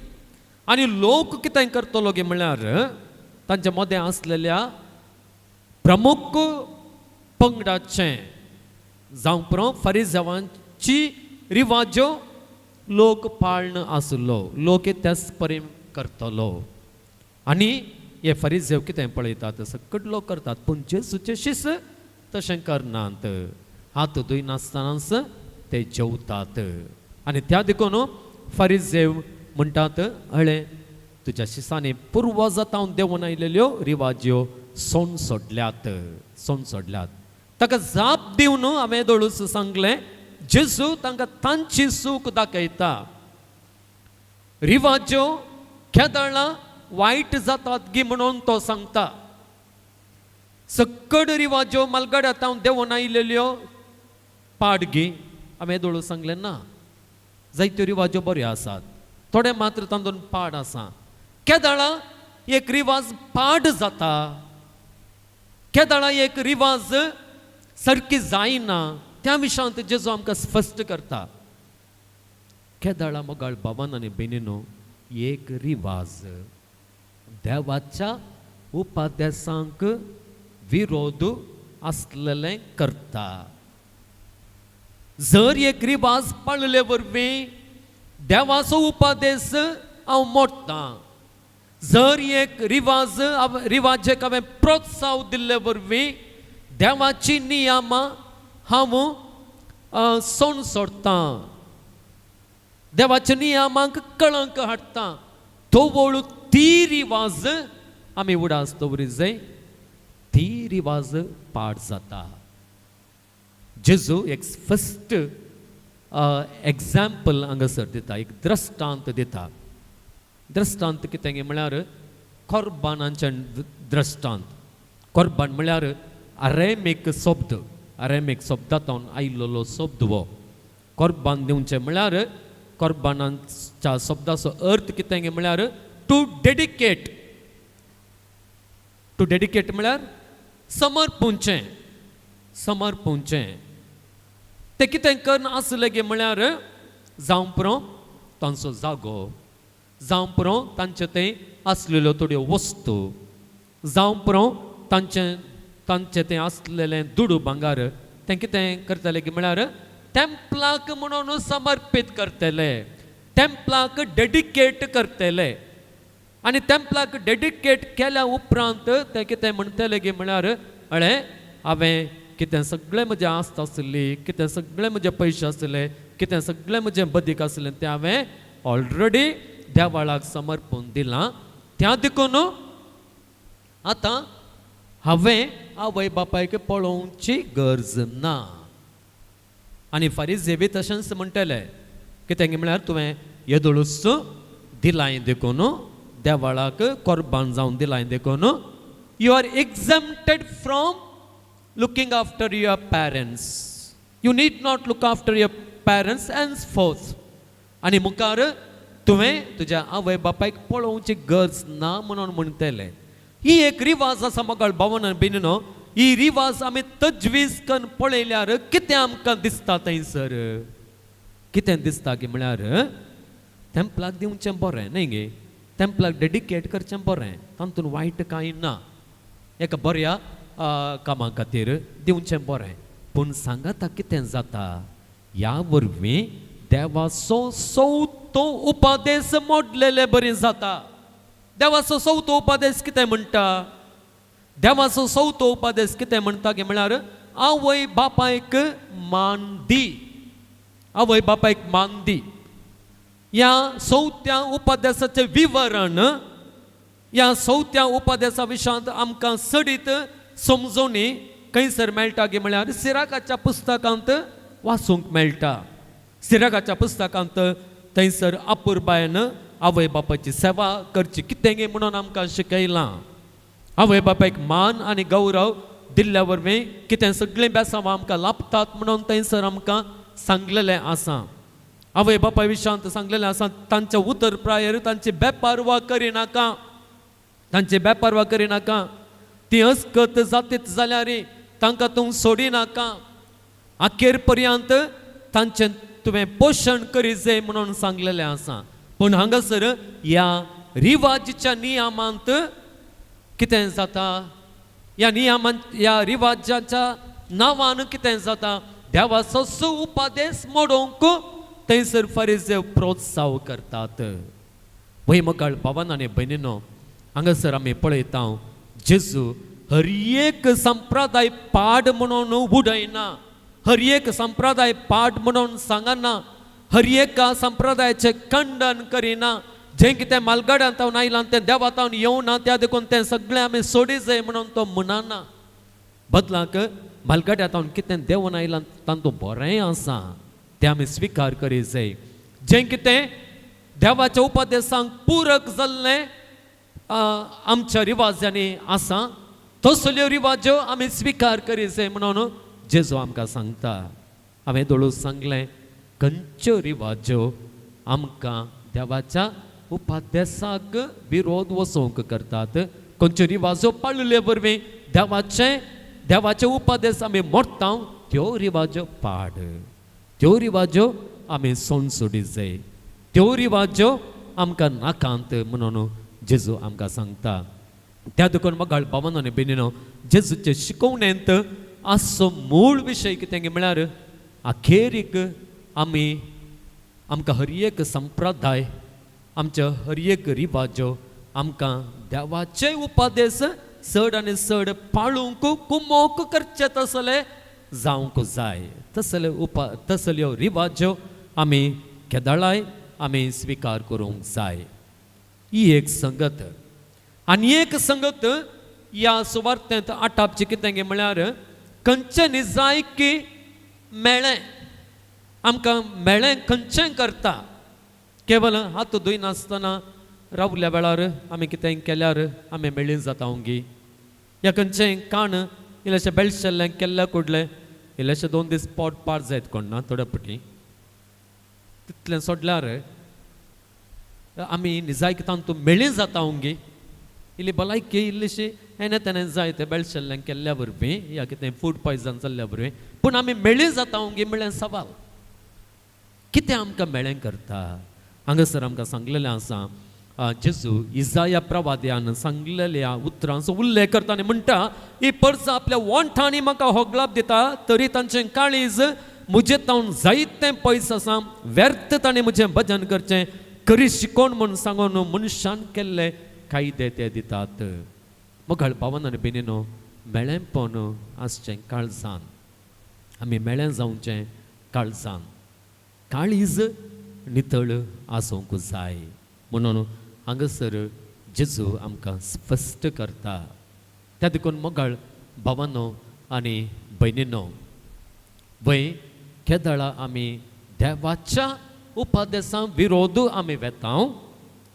आनी लोक कितें करतलो गे म्हळ्यार तांचे मदें आसलेल्या प्रमुख पंगडाचें जावं पुरो फरिसेवांची रिवाज्यो लोक पाळण आसलो. लोक त्याच परी करतलो. आनी हे फरिसेव कितें पळयतात सकट लोक करतात पूण जेजूचे शिस तशें करनात. हात धुयनासतनाच ते जेवतात. आनी त्या देखून फरिसेव म्हणटात हळे तुज्या शिसांनी पुर्वजांत देंवून आयिल्ल्यो रिवाज्यो सोन सोडल्यात. ताका जाप दिवन हांवें दोळूस सांगलें जेजू तांकां तांची सूख दाखयता. रिवाज्यो केदाळां वायट जातात गी म्हणून तो सांगता. सकड रिवाज्यो मालगड्यांत देंवून आयिल्ल्यो पाड गी हांवें दोळू सांगलें ना. जायत्यो रिवाज्यो बऱ्यो आसात, थोडे मात्र तातूंत पाड आसा. केदाळां एक रिवाज पाड जाता, केदाळां एक रिवाज सारकी जायना. त्या विशयांत जेजू आमकां स्पश्ट करता. केदाळां मोगाळ भावान आनी भयणीनो एक रिवाज देवाच्या उपादेशांक विरोध आसलेलें करता. जर एक रिवाज पाळले वरवीं देवाचो उपादेश हांव मोडटां. जर एक रिवाजेक हांवें प्रोत्साह दिल्ले वरवीं देवाची नियमां हांव सोन सोडटां, देवाच्या नियमांक कळंक हाडटां. तो वळू ती रिवाज आमी उडास दवरी जाय, ती रिवाज पाड जाता. जेजू एक फस्ट एग्जाम्पल हांगासर दिता, एक दृश्टांत दिता. दृश्टांत कितें म्हळ्यार कोर्बानांचे दृश्टांत. कोर्बान म्हळ्यार अरेमीक शब्दांतून आयिल्लो शब्द वो. कोर्बान दिवचें म्हळ्यार कोर्बानांच्या शब्दाचो अर्थ कितें म्हळ्यार टू डेडिकेट म्हळ्यार समर्पूंचें ते कितें करना आसलें गे म्हळ्यार जावं पुरो तांचो जागो, जावं पुरो तांचे तें आसलेल्यो थोड्यो वस्तू, जावं पुरो तांचे तें आसलेलें दुडू भांगार तें कितें करतले गे म्हळ्यार टेंपलाक म्हणून समर्पीत करतले, टेंपलाक डेडिकेट करतले. आनी टेंपलाक डेडिकेट केल्या उपरांत ते कितें म्हणटले गे म्हळ्यार अळे हांवें कितें सगळें म्हजें आस्त आसली, कितें सगळें म्हजे पयशे आसले, कितें सगळें म्हजें बदीक आसलें तें हांवें ऑलरेडी देवाळाक समर्पून दिलां. त्या देखून आतां हांवें आवय बापायक पळोवची गरज ना. आनी फारिझेबी तशेंच म्हणटले कितें म्हळ्यार तुवें येदोळूच दिलाय देखून देवाळाक कोरबान जावन दिलाय देखून you are exempted from looking after your parents. You need not look after your parents and forth. आनी मुखार तुवें तुज्या आवय बापायक पळोवची गरज ना म्हणून म्हणटले. ही एक रिवाज आसा मोगाळ भावनान बिननो. ही रिवाज आमी तजवीज करून पळयल्यार कितें आमकां दिसता थंयसर, कितें दिसता की म्हळ्यार टेंपलाक दिवचें बरें न्ही गे, टेंपलाक डेडिकेट करचें बरें, तातूंत वायट कांय ना, एका बऱ्या कामा खातीर दिवचें बरें. पूण सांगाता कितें जाता ह्या वरवीं देवाचो सवतो उपादेश मोडलेले बरें जाता. देवाचो सवतो उपादेश कितें म्हणटा, देवाचो सवतो उपादेश कितें म्हणटा की म्हळ्यार आवय बापायक मान दी, आवय बापायक मान दी. ह्या सवत्या उपादेशाचें विवरण ह्या सवत्या उपादेशा विशयांत आमकां सडीत समजोवणी खंयसर मेळटा गे म्हळ्यार सिराकाच्या पुस्तकांत वाचूंक मेळटा. सिराकाच्या पुस्तकांत थंयसर अपुर्बायन आवय बापायची सेवा करची कितें गे म्हणून आमकां शिकयलां. आवय बापायक मान आनी गौरव दिल्ल्या वरवीं कितें सगळीं बेसांवां आमकां लाभतात म्हणून थंयसर आमकां सांगलेलें आसा. आवय बापाय विशयांत सांगलेलें आसा तांच्या उतर प्रायर तांची बेपारवा करिनाका, तांची बेपारवा करिनाका. ती अस्कत जातीत जाल्यार तांकां तूं सोडिनाका, अखेर पर्यंत तांचें तुवें पोशण करी जाय म्हणून सांगलेलें आसा. पूण हांगासर ह्या रिवाजीच्या नियमांत कितें जाता, ह्या नियमान ह्या रिवाजाच्या नांवान कितें जाता, देवाचो उपादेश मोडोवंक थंयसर फारिझेव प्रोत्साह करतात. वय मोगाळ भावान आनी भयणीनो, हांगासर आमी पळयता जेजू हर एक संप्रदाय पाड म्हणून उडयना, हर एक संप्रदाय पाड म्हणून सांगना, हर एका संप्रदायाचें खंडन करिना. जें कितें मालगाड्यांत हांव आयलां तें देवात हांव येवना त्या देखून तें सगळें आमी सोडी जाय म्हणून तो म्हणना. बदलाक मालगाड्यांत हांव कितें देंवन आयलां तातूंत बरें आसा तें आमी स्विकार करी जाय. जें कितें देवाच्या उपादेशांक पुरक जाल्लें आमच्या रिवाजांनी आसा तसल्यो रिवाज्यो आमी स्विकार करी जाय म्हणून जेजू आमकां सांगता. हांवें दोळू सांगलें खंयच्यो रिवाज्यो आमकां देवाच्या उपादेशाक विरोध वचोवंक करतात, खंयच्यो रिवाजो पाळले वरवीं देवाचे उपादेश आमी मोडटा त्यो रिवाज्यो पाड, त्यो रिवाज्यो आमी सोडून सोडी जाय, त्यो रिवाज्यो आमकां नाकांत म्हणून जेजू आमकां सांगता. त्या देखून मोगाळ भावान आनी भयणीनो, जेजूचे शिकवणेंत आसचो मूळ विशय कितें म्हळ्यार अखेरीक आमकां हर एक संप्रदाय, आमच्या हर एक रिवाज्यो आमकां देवाचे उपादेश चड आनी चड पाळूंक कुमोक करचे तसले जावंक जाय. तसल्यो रिवाज्यो आमी केदाळाय आमी स्विकार करूंक जाय. ही एक संगत. आनी एक संगत ह्या सुवार्थेंत आटापची कितें गे म्हळ्यार खंयचें जाय की मेळ्ळें, आमकां मेळ्ळें खंयचें करता. केवल हात धुयनासतना रावल्या वेळार आमी कितें केल्यार आमी मेळ्ळीं जाता ओंगी. या खंयचें काण इल्लेशें बेळशेल्लें केल्ल्या कुडलें इल्लेशें 2 दीस पोट पाड जायत कोण ना थोड्या पटी तितलें सोडल्यार आमी निजायक तांतूं मेळ्ळीं जाता ओंगी. इल्ली भलायकी इल्लीशी हेने तेणें जाय तें बेळशेल्लें केल्ल्या वरवीं या कितें फूड पॉयजन जाल्ल्या वरवीं पूण आमी मेळ्ळी जाता गी म्हळ्ळें सवाल कितें आमकां मेळ्ळें करता हांगासर आमकां सांगलेलें आसा जेजू इजाया प्रवाद्यान सांगलेल्या उतरांचो उल्लेख करता आनी म्हणटा ही परसां आपल्या वोंठांनी म्हाका होगलाप दिता तरी तांचें काळीज म्हजे तावन जायतें पयस आसा व्यर्थ ताणें म्हजें भजन करचें खरी शिकोण म्हूण सांगून मनशान केल्ले कायदे ते दितात मोगाळ भावान आनी भयणीनो मेळ्ळेंपण आसचें काळजान आमी मेळ्ळें जावचें काळजान काळीज नितळ आसूंक जाय म्हणून हांगासर जेजू आमकां स्पश्ट करता त्या देखून मोगाळ भावानो आनी भयणीनो वय केदळा आमी देवाच्या उपादेसां विरोध आमी वेता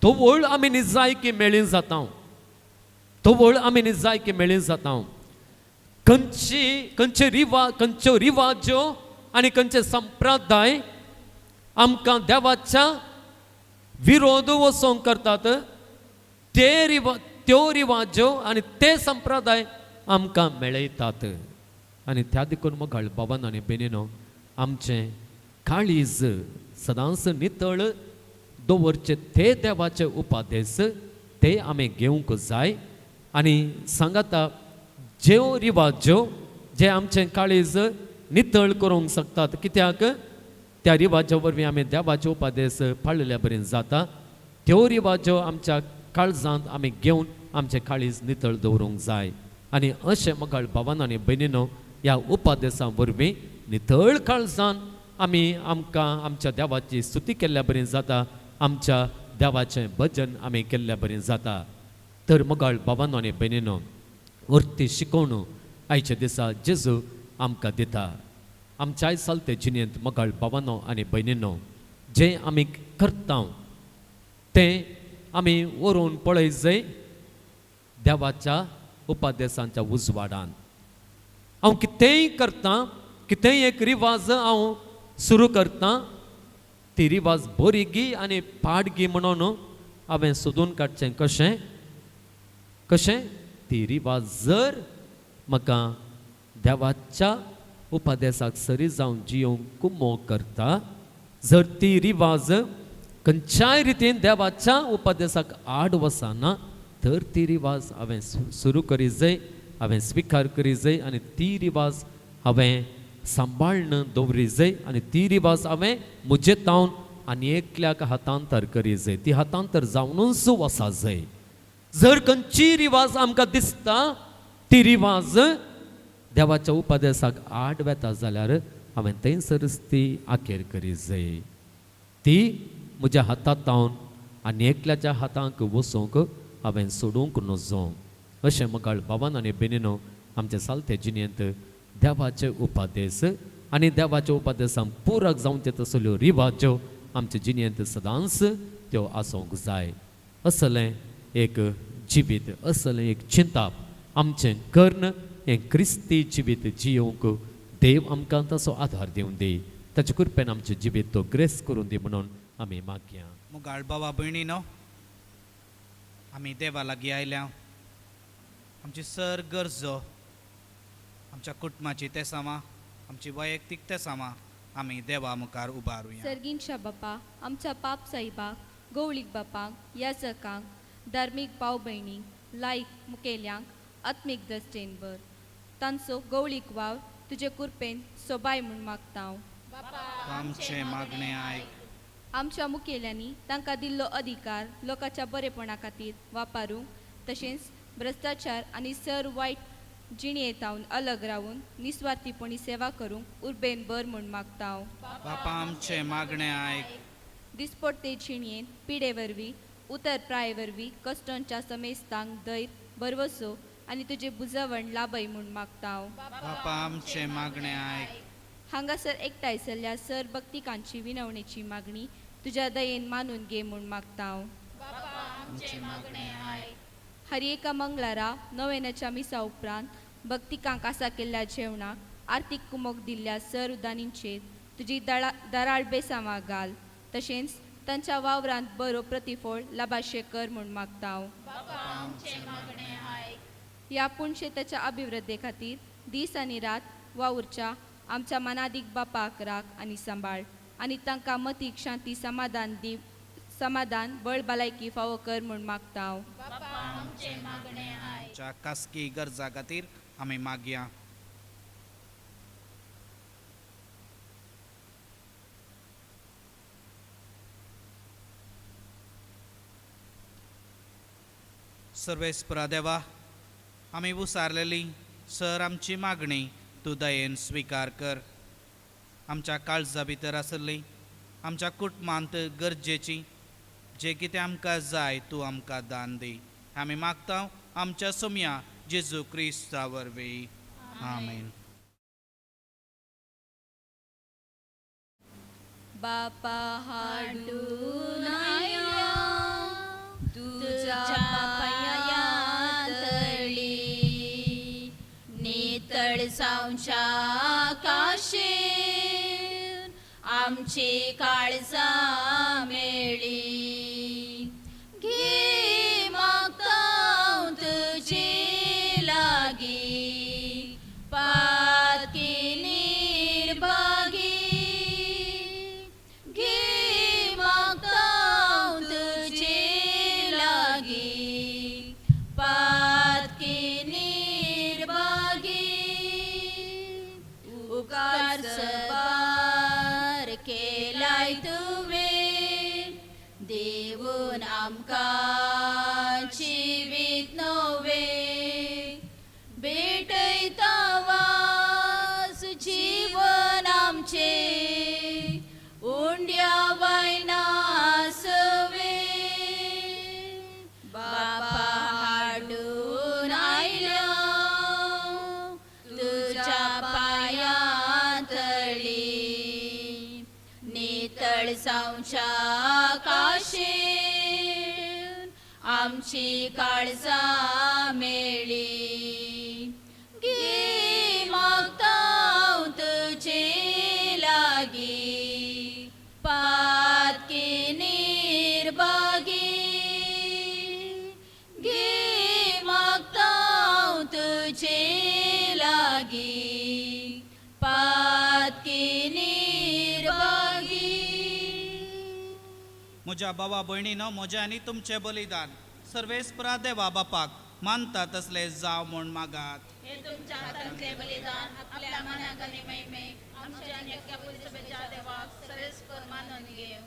तो वळ आमी निजायकी मेळ्ळी जाता तो वळ आमी निजायकी मेळ्ळी जाता खंयच्यो रिवाज्यो आनी खंयचे संप्रदाय आमकां देवाच्या विरोध वचोंक करतात त्यो रिवाज्यो आनी ते संप्रदाय आमकां मेळयतात आनी त्या देखून मोगाळ भावान आनी भयणीनो आमचें काळीज सदांच नितळ दवरचे ते देवाचे उपादेश ते आमी घेवंक जाय आनी सांगाता ज्यो रिवाज्यो जे आमचें काळीज नितळ करूंक शकतात कित्याक त्या रिवाजा वरवीं आमी देवाचे उपादेश पाळल्या बरें जाता त्यो रिवाज्यो आमच्या काळजांत आमी घेवन आमचें काळीज नितळ दवरूंक जाय आनी अशें मोगाळ भावान आनी भयणीनो ह्या उपादेशां वरवीं नितळ काळजान आमी आमकां आमच्या देवाची स्तुती केल्ल्या बरें जाता आमच्या देवाचें भजन आमी केल्ल्या बरें जाता तर मोगाळ भावानो आनी भयणीनो व्हरती शिकोवण आयच्या दिसा जेजू आमकां दिता आमच्या चलते जिणेंत मोगाळ भावानो आनी भयणीनो जें आमी करता तें आमी व्हरून पळय जाय देवाच्या उपादेशांच्या उजवाडान हांव कितेंय करता कितेंय एक रिवाज हांव सुरू करता ती रिवाज बरी गी आनी पाड गी म्हणून हांवें सोदून काडचें कशें कशें ती रिवाज जर म्हाका देवाच्या उपादेशाक सरी जावन जियोंक मोग करता जर ती रिवाज खंयच्याय रितीन देवाच्या उपादेशाक आड वचना तर ती रिवाज हांवें सुरू करी जाय हांवें स्विकार करी जाय आनी ती रिवाज हांवें सांबाळन दवरी जाय आनी ती रिवाज हांवें म्हजे तावन आनी एकल्याक हातांतर करी जाय ती हातांतर जावनूच वसा जाय जर खंयची रिवाज आमकां दिसता ती रिवाज देवाच्या उपादेशाक आड वेता जाल्यार हांवें थंयसरच ती आखेर करी जाय ती म्हज्या हातांत तावन आनी एकल्याच्या हातांक वचूंक हांवें सोडूंक नजो अशें मोगाळ भावान आनी भयणीनो आमच्या सालते जिणेंत देवाचे उपादेश आनी देवाच्या उपादेशांक पुरक जावचे तसल्यो रिवाज्यो आमच्या जिणेंत सदांच त्यो आसूंक जाय असलें एक जिवीत असलें एक चिंताप आमचें कर्ण हें क्रिस्ती जिवीत जियोंक देव आमकां तसो आधार दिवन दी ताचे कृपेन आमचें जिवीत तो ग्रेस करून दी म्हणून आमी मागया मोगाळ भावा भयणीनो आमी देवा लागीं आयल्या आमची सर गरजो आमच्या कुटुंबाची तेसामां आमची वैयक्तीक तेसामां आमी देवा मुखार उबारुया सर्गींच्या बापा आमच्या पाप साहिबाक गवळीक बापाक याचकांक धार्मीक भाव भयणींक लायक मुखेल्यांक आत्मीक दस्तेन भर तांचो गवळीक वाव तुजे कुरपेन सोबाय म्हूण मागता हांव आमचें मागणें आयक आमच्या मुखेल्यांनी तांकां दिल्लो अधिकार लोकांच्या बरेपणा खातीर वापरूंक तशेंच भ्रश्टाचार आनी सर वायट जिणेंतावन अलग रावून निस्वार्थीपणी सेवा करूंक उर्बेन बर म्हूण मागता हांव बापा आमचें मागणें आयक दिसपट्टे जिणयेन पिडे वरवीं उतर प्राय वरवीं कश्टांच्या समेस्तांक धैर्य बरवसो आनी तुजे बुजवण लाभय म्हूण मागता हांव बापा आमचें मागणें आयक हांगासर एकठांय जाल्ल्या सर भक्तिकांची विनवणेची मागणी तुज्या दयेन मानून घे म्हूण मागता हांव आमचें मागणें आयक हरएका मंगळारा नोवेनाच्या मिसा उपरांत भक्तिकांक आसा केल्ल्या जेवणाक आर्थीक कुमोक दिल्ल्या सर उदानींचेर तुजी दराळ बेसामां घाल तशेंच तांच्या वावरांत बरो प्रतिफळ लाभाशे कर म्हूण मागता हांव. ह्या पुणशेताच्या अभिवृद्धी खातीर दीस आनी रात वावुरच्या आमच्या मनादीक बापाक राख आनी सांबाळ आनी तांकां मतीक शांती समाधान बळ भलायकी फावो कर म्हूण मागता हांव. आमच्या खासगी गरजा खातीर आमी मागया. सर्वेस्परा देवा, आमी उसारलेली सर आमची मागणी तूं दयेन स्विकार कर. आमच्या काळजा भितर आसली आमच्या कुटुंबांत गरजेची जे कितें आमकां जाय तूं आमकां दान दी. आमी मागता आमच्या सोम्या जेजू क्रिस्ता वरवीं. आमेन. बापा हाडून आयल्या तुझ्या पायांतळी नितळ सावच्या काशीर आमची काळजां मेळी. घे मागता हांव तुजे लागीं पातकी निर्भागी. घे मागता हांव तुजे लागीं पातकी निर्भागी. उपकार सबार केलाय तुवें देवून आमकां जिवीत नवें भेटयता वास जीवन आमचे उंड्या वायना सवे. बापा हाडून आयल्या तुझ्या पायांतळी नितळ सावच्या काशीर आमची काळजां मेळी. घे मागता हांव तुजे लागीं पातकी निर्भागी. घे मागता हांव तुजे लागीं पातकी निर्भागी. म्हज्या भावा भयणीनो, म्हजें आनी तुमचें बलिदान सर्वेस्परा देवा बापाक मानता तसले जाव म्हूण मागात. हे तुमच्या हातांतले बलिदान आपल्या मनाक आनी महिमेक आमच्या आनी एका पुरीसभेच्या देवाक सर्वेस्पर मानून घेव.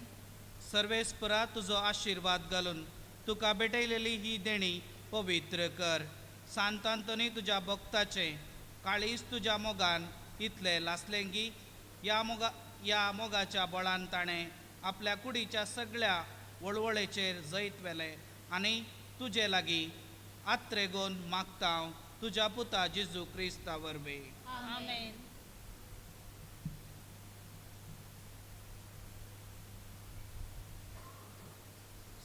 सर्वेस्परा तुजो आशिर्वाद घालून तुका भेटयलेली ही देणी पवित्र कर. सांतांतोनी तुज्या भक्ताचे काळीज तुज्या मोगान इतले लासलेंगी. या मोगाच्या बळान ताणें आपल्या कुडीच्या सगळ्या वळवळेचेर जैत वेले आनी तुजे लागीं आत्रेगोन मागता हांव तुज्या पुता जेजू क्रिस्ता वरवीं. आमेन.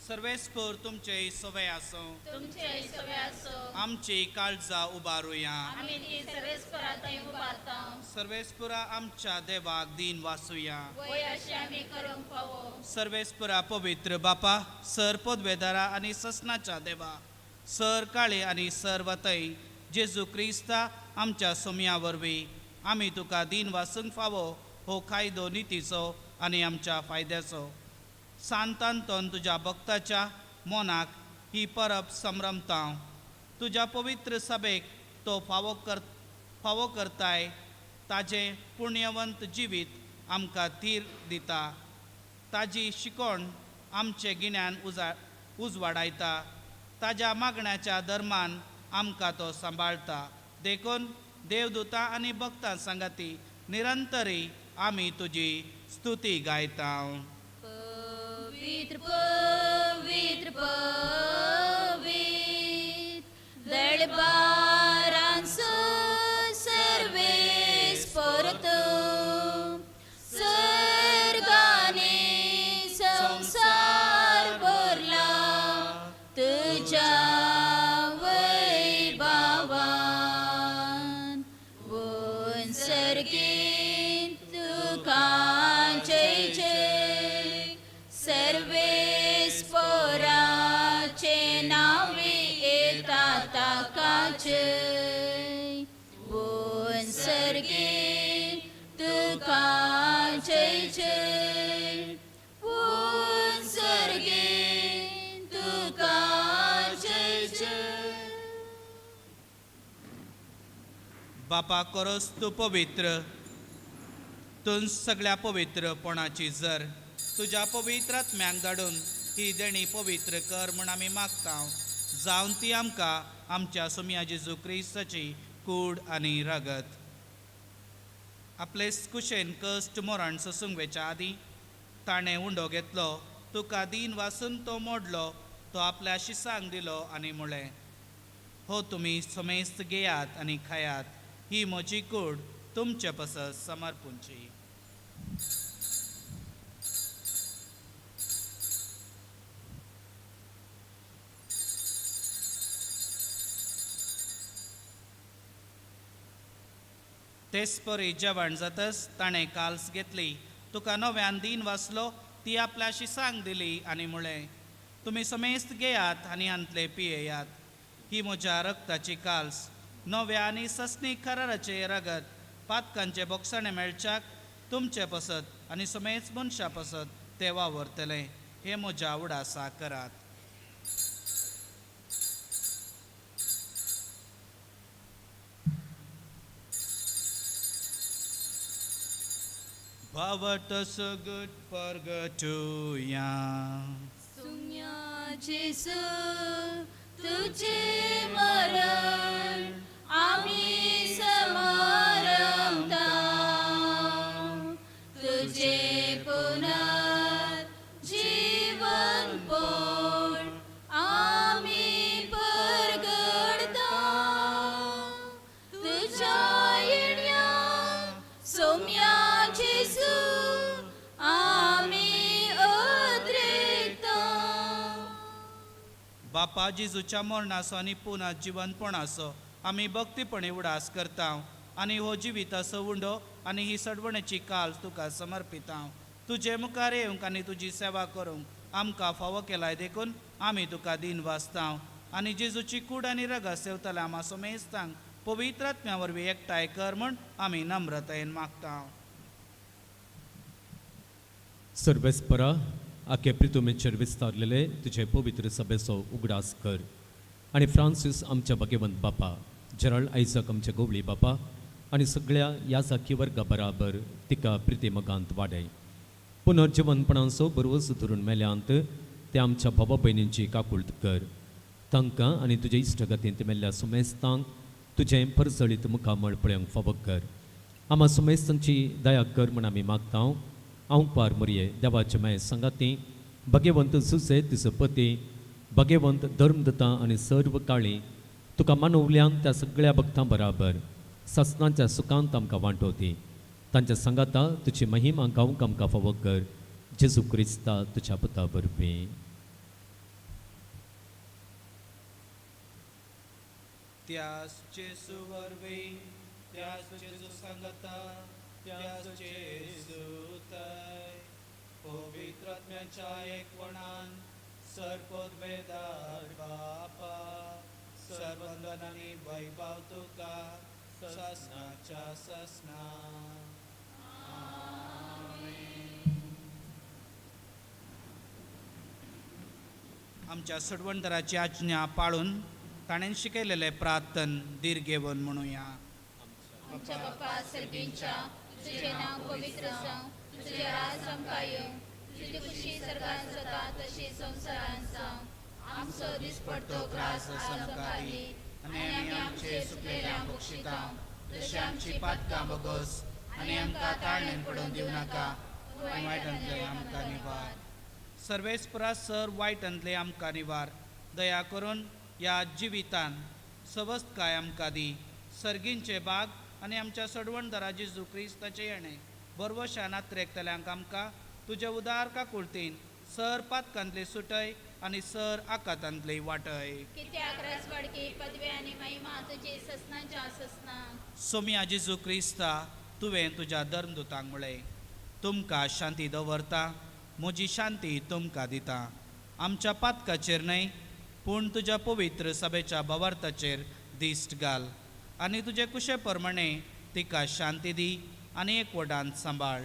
सर्वेस्पर तुमचे सवय आसूं. तुमचे सवे आसो. आमची काळजां उबारुया. आमी ती सर्वेस्परा थंय उबारता. सर्वेस्परा आमच्या देवाक दिन वासुया. वय अशें आमी करूंक फावो. सर्वेस्परा पवित्र बापा, सर पदवेदारा आनी ससनाच्या देवा, सर काळे आनी सर वतय जेजू क्रिस्ता आमच्या सोम्या वरवीं आमी तुका दिन वासूंक फावो हो कायदो नितीचो आनी आमच्या फायद्याचो. सांतांतोन तुज्या भक्ताच्या मोनाक ही परब संभ्रमता. तुज्या पवित्र सभेक तो फावो करताय. ताजे पुण्यवंत जिवीत आमकां थीर दिता. ताजी शिकवण आमचे गिन्यान उजवाडायता. ताज्या मागण्याच्या धर्मान आमकां तो सांबाळता. देखून देवदूतां आनी भक्तां सांगाती निरंतरी आमी तुजी स्तुती गायता. पवित्र पवित्र पवित्र दळबारांचो सर्वेस्पर तूं. सर्गाने संसार भरला तुझ्या वैभवान. वन सर्गीन तुका जय जय सर्वे सर्गे तुका जय जय सर्गे तुका जय जय बापा करोस तूं पवित्र तूं सगळ्या पवित्रपणाची जर तुज्या पवित्र आत्म्याक धाडून ही देणी पवित्र कर म्हूण आमी मागता जावन ती आमकां आमच्या सोम्या जेजू क्रिस्ताची कूड आनी रगत आपले कुशेन कश्ट मरण सोसूंक वेच्या आदीं ताणें उंडो घेतलो तुका दीन वासून तो मोडलो तो आपल्या शिसांक दिलो आनी म्हळें हो तुमी समेस्त घेयात आनी खायात ही म्हजी कूड तुमचे पसत समर्पूंची तेच परी जेवण जातच ताणें काल्स घेतली तुका नव्यान दीन वाचलो ती आपल्या शिसांक दिली आनी म्हळें तुमी समेस्त घेयात आनी हांतले पियेयात ही म्हज्या रक्ताची काल्स नव्या आनी सस्नी कराराचे रगत पातकांचे बोगसणे मेळच्याक तुमचे पसत आनी समेत मनशा पसत ते वावरतले हे म्हज्या उडासा करात Power so good परगटूया सुम्या जेसू तुझे मरण आम्ही समारंभता तुझे पुनर्जीवन पोळ आम्ही परगडता तुझ्या येण्या सोम्या जेसू आम्ही अद्रेता बापा जेजूच्या मरणाचो आनी पुना जिवंतपणाचो आमी भक्तीपणे उडास करता आनी हो जिविताचो उंडो आनी ही सडवणेची काल तुका समर्पिता तुजे मुखार येवंक आनी तुजी सेवा करूंक आमकां फावो केलाय देखून आमी तुका दिन वाचता आनी जेजूची कूड आनी रगत सेवतले आमा समेस्तांक पवित्र आत्म्या वरवीं एकठांय कर म्हूण आमी नम्रतायेन मागता सर्वेस्परा आखे प्रितुमेचेर विस्तारलेले तुझे पवित्र सभेचो उगडास कर आनी फ्रांसीस आमच्या भाग्यवंत बापा जेराल्ड आयजक आमच्या गोवळी बापा आनी सगळ्या ह्या साखी वर्गा बराबर तिका प्रितेमगांत वाडय पुनर्जीवनपणाचो बरोवस धरून मेल्यांत ते आमच्या भावा भयणींची काकुळट कर तांकां आनी तुजे इश्टगतींत मेल्ल्या सुमेस्तांक तुजें परसळीत मुखामळ पळोवंक फावो कर आमा सुमेस्तांची दया कर म्हूण आमी मागता हांव पार मरये देवाचे माय संगाती भगवंत सुसे तिचो पती भगवंत धर्मदत्ता आनी सर्व काळी तुका मानवल्यान त्या सगळ्या भक्तां बराबर ससनाच्या सुखांत आमकां वांटोवती तांच्या संगाता तुजी महिमा गावंक आमकां फावो कर जेजू क्रिस्ता तुज्या पुता वरवीं त्यास जेजू वरवीं त्यास जेजू सांगता त्यास जेजू तय पवित्र आत्म्याच्या एकवणान सर्पोद वेदार बापा सर्वंदन आनी वैभव तुका ससनाच्या ससना आमच्या सडवंतराची आज्ञा पाळून ताणें शिकयलेले प्रार्थन दीर घेवन म्हणुया आमच्या बापा सर्गींच्या तुझे नाव पवित्र जावं तुझे राज आमकां येवं तुझी खुशी सर्गांत जाता तशी संवसारांत जावं आमचो दिसपडतो त्रास आमकां दी आनी आमी आमचे सुकलेल्यांक बक्षिता तशी आमची पातकां बोगोस आनी आमकां ताळणेन पडोवन दिवं नाका वायटांतले आमकां निवार सर्वेस्परा सर वायटांतले आमकां निवार दया करून ह्या जिवितान सवस्त आमकां दी सर्गींचे बाग आनी आमच्या सडवणदारा जेजू क्रिस्ताचे येणे बरवशान आत्रेकतल्यांक आमकां तुजे उदार काकुळतीन सर पातकांतली सुटय आनी सर आकातांतली वाटय कित्याक राजवाडकी पदवी आनी महिमा तुजी ससनाच्या ससना सोम्या जेजू क्रिस्ता तुवें तुज्या धर्मदुतांक म्हळें तुमकां शांती दवरता म्हजी शांती तुमकां दिता आमच्या पातकाचेर न्हय पूण तुज्या पवित्र सभेच्या भवार्थाचेर दिश्ट घाल आनी तुजे कुशे प्रमाणे तिका शांती दी आनी एकवटान सांबाळ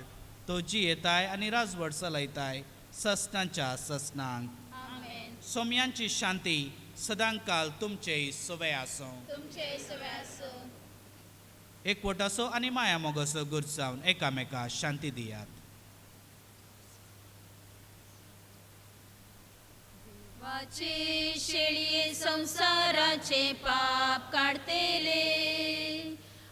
तो जी येताय आनी राजवट चलयताय सस्नांच्या सस्नांक. आमेन. सोम्यांची शांती सदांकाल तुमचे सोवे आसूं. तुमचे सवे आसूं. एकवट असो आनी माया मोगसो गुरजावन एकामेका शांती दियात. वाचे शेळये संसाराचे पाप काढतेले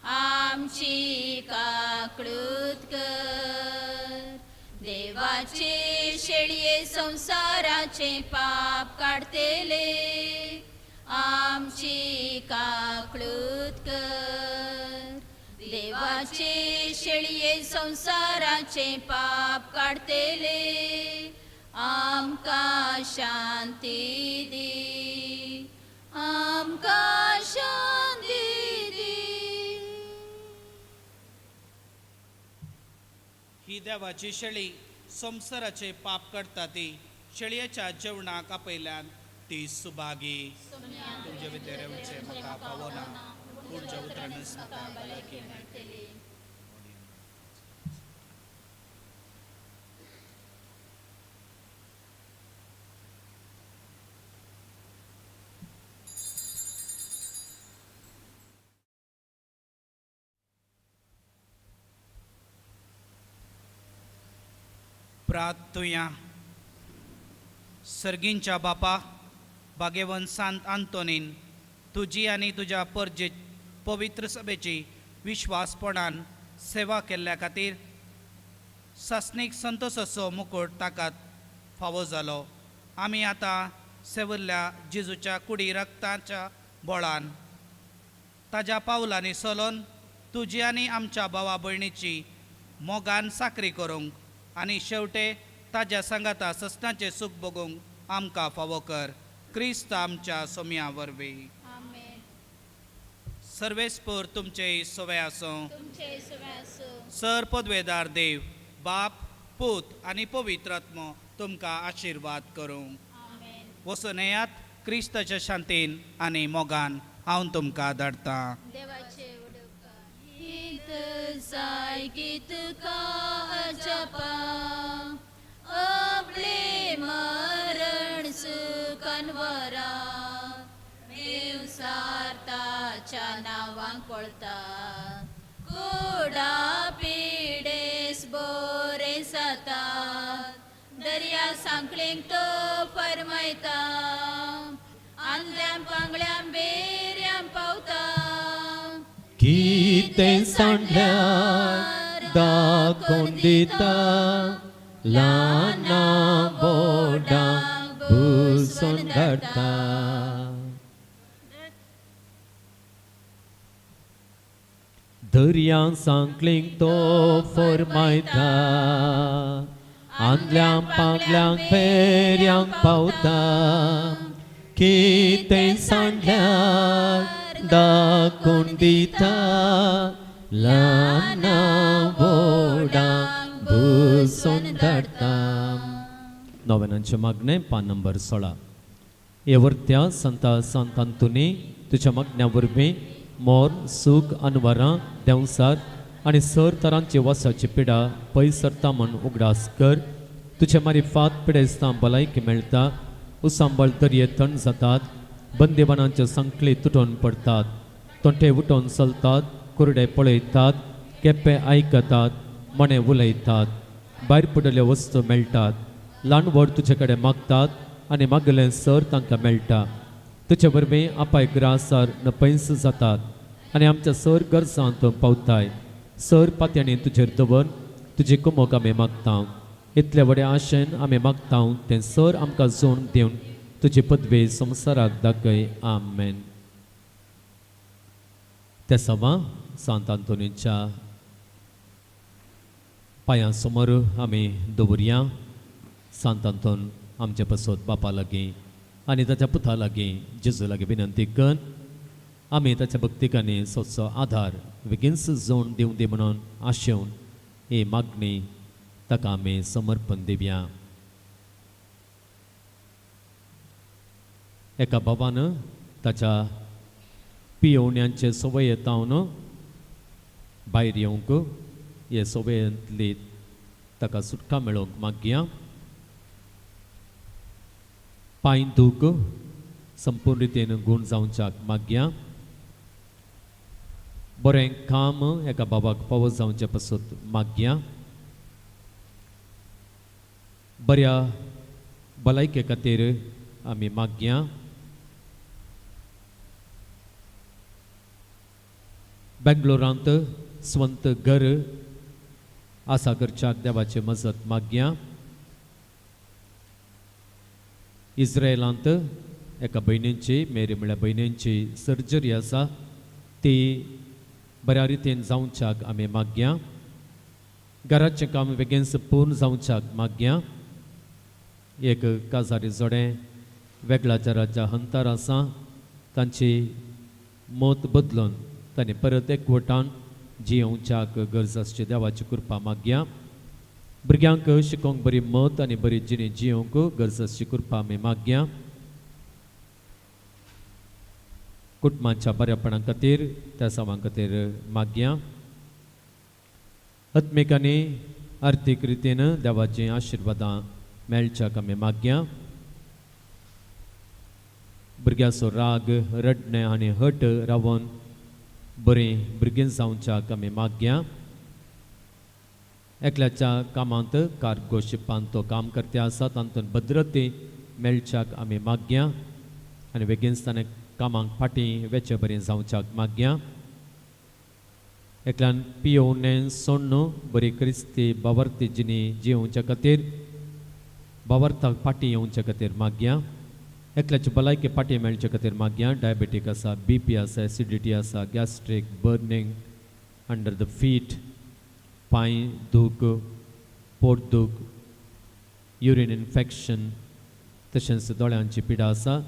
आमची काकळूत कर. देवाचे शेळये संसाराचे पाप काढतेले आमची काकळूत कर. देवाचे शेळये संसाराचे पाप काढतेले आमका शांती दी. आमका शांती दी. ही देवाची शेळी संसाराचे पाप करता ती शेळयेच्या जेवणाक आपयल्यान ती सुभागी. तुमचे भितर येवचे म्हाका पावना पुढच्या उतरानच म्हाका भलायकी मेळटली. प्रार्थुया. सर्गींच्या बापा भाग्यवन सांत आंतोनीन तुजी आनी तुज्या परजे पवित्र सभेची विश्वासपणान सेवा केल्ल्या खातीर सासणीक संतोशाचो मुकुट ताका फावो जालो. आमी आतां सेवल्ल्या जेजूच्या कुडी रक्ताच्या बोळान ताज्या पावलांनी चलोन तुजी आनी आमच्या भावा भयणीची मोगान साकरी करूंक आनी शेवटे ताज्या सांगाता सस्नाचें सूख भोगूंक आमकां फावो कर. क्रिस्त आमच्या सोम्या वरवीं. आमेन. सर्वेस्पर तुमचे सोवे आसूं. तुमचे सवे आसूं. सर पदवेदार देव बाप पूत आनी पवित्र आत्मो तुमकां आशिर्वाद करूं. आमेन. वचून येयात क्रिस्ताच्या शांतीन आनी मोगान हांव तुमकां धाडटां. देवाचे उडोवकार. गीत जाय गीत का अजपा आपले मरण सुकनवरा देव सारताच्या नावांक पळता कोडा पिडेस बोरे जातात. दर्या सांकळेंक तो फरमायता आंध्यां पांगळ्यां बेऱ्यां पावता. कितें सांडल्यार दाखोवन दिता ल्हाना बोडांक भुसून धाडटा. दर्या सांकळींक तो फरमायता आंदल्यांक पांगल्यांक फेऱ्यांक पावता. कितें सांडल्यार दाखोवन दिता ल्हाना बोडांक भुसून धाडटा. नोवेनांचे मागणे पान नंबर 16. येवर्त्या संता सांत आंतोनी तुज्या मागण्या वरवीं मोर सूख अनवरां देंवसार आनी सर तरांची वसाची पिडा पयस सरता म्हूण उगडास कर. तुजे मारिफात पिडेस्तां भलायकी मेळटा. उसांबळ दर्ये थंड जातात. बंदिवानांचे संकळी तुटून पडटात. तोंठे उठोवन चलतात. कुरडे पळयतात. केपें आयकतात. मणे उलयतात. भायर पडिल्ल्यो वस्तू मेळटात. ल्हान व्हड तुजे कडेन मागतात आनी मागलें सर तांकां मेळटा. तुजे वरवीं आपाय ग्रासार न पयस जातात आनी आमच्या सर गरजांत पावताय. सर पातयेंनी तुजेर दवर तुजी कुमोक आमी मागता. इतले व्हडे आशेन आमी मागता तें सर आमकां जोड दिवन तुजी पदवी संवसाराक दाखय. आमेन. त्या सवा सांत आंतोनीच्या पांयां समोर आमी दवरया. सांत आंतोन आमचे पसत बापा लागीं आनी ताच्या पुता लागीं जेजू लागीं विनंती कर. आमी ताच्या भक्तिकांनी सोचो आधार बेगीनच जोड दिवं दी म्हणून आशेवन ही मागणी ताका आमी समर्पण दिवया. एका बाबान ताच्या पियोवण्यांचे सवय येतावन भायर येवंक हे सवयेंतली ताका सुटका मेळोवंक मागया. पांय दूख संपूर्ण रितीन गूण जावच्याक मागया. बरें काम एका बाबाक फावो जावचें पासून मागया. बऱ्या भलायके खातीर आमी मागया. बेंगलोरांत स्वंत घर आसा करच्याक देवाची मजत मागया. इस्रायलांत एका भयणीची मेरी म्हळ्यार भयणीची सर्जरी आसा ती बऱ्या रितीन जावच्याक आमी मागया. घराचें काम बेगीनच पूर्ण जावच्याक मागया. एक काजारी जोडें वेगळ्या राज्या हंतर आसा तांची मत बदलून तांणी परत एकवटान जियोवच्याक गरज आसची देवाची कृपा मागया. भुरग्यांक शिकोवंक बरी मत आनी बरी जिणी जियोवंक गरज आसची कृपा आमी मागया. कुटुंबाच्या बऱ्यापणा खातीर त्या सवां खातीर मागया. आत्मीक आनी आर्थीक रितीन देवाची आशिर्वादां मेळच्याक आमी मागया. भुरग्याचो राग रडणें आनी हट रावन बरीं भुरगीं जावच्याक आमी मागया. एकल्याच्या कामांत कार्गो शिपांत तो काम करते आसा तातूंत भद्रते मेळच्याक आमी मागया. आनी बेगीनच ताणें कामांक फाटीं वेचे बरें जावच्याक मागया. एकल्यान पियोवनें सोडून बरी क्रिस्ती बावर्ती जिणी जियोवच्या खातीर बावर्ताक फाटीं येवच्या खातीर मागया. एकल्याची भलायकी फाटीं मेळचे खातीर मागया. डायबेटीक आसा, BP आसा, एसिडिटी आसा, गॅस्ट्रीक, बर्निंग अंडर द फीट, पांय दूख, पोट दूख, युरीन इन्फेक्शन तशेंच दोळ्यांची पिडा आसा.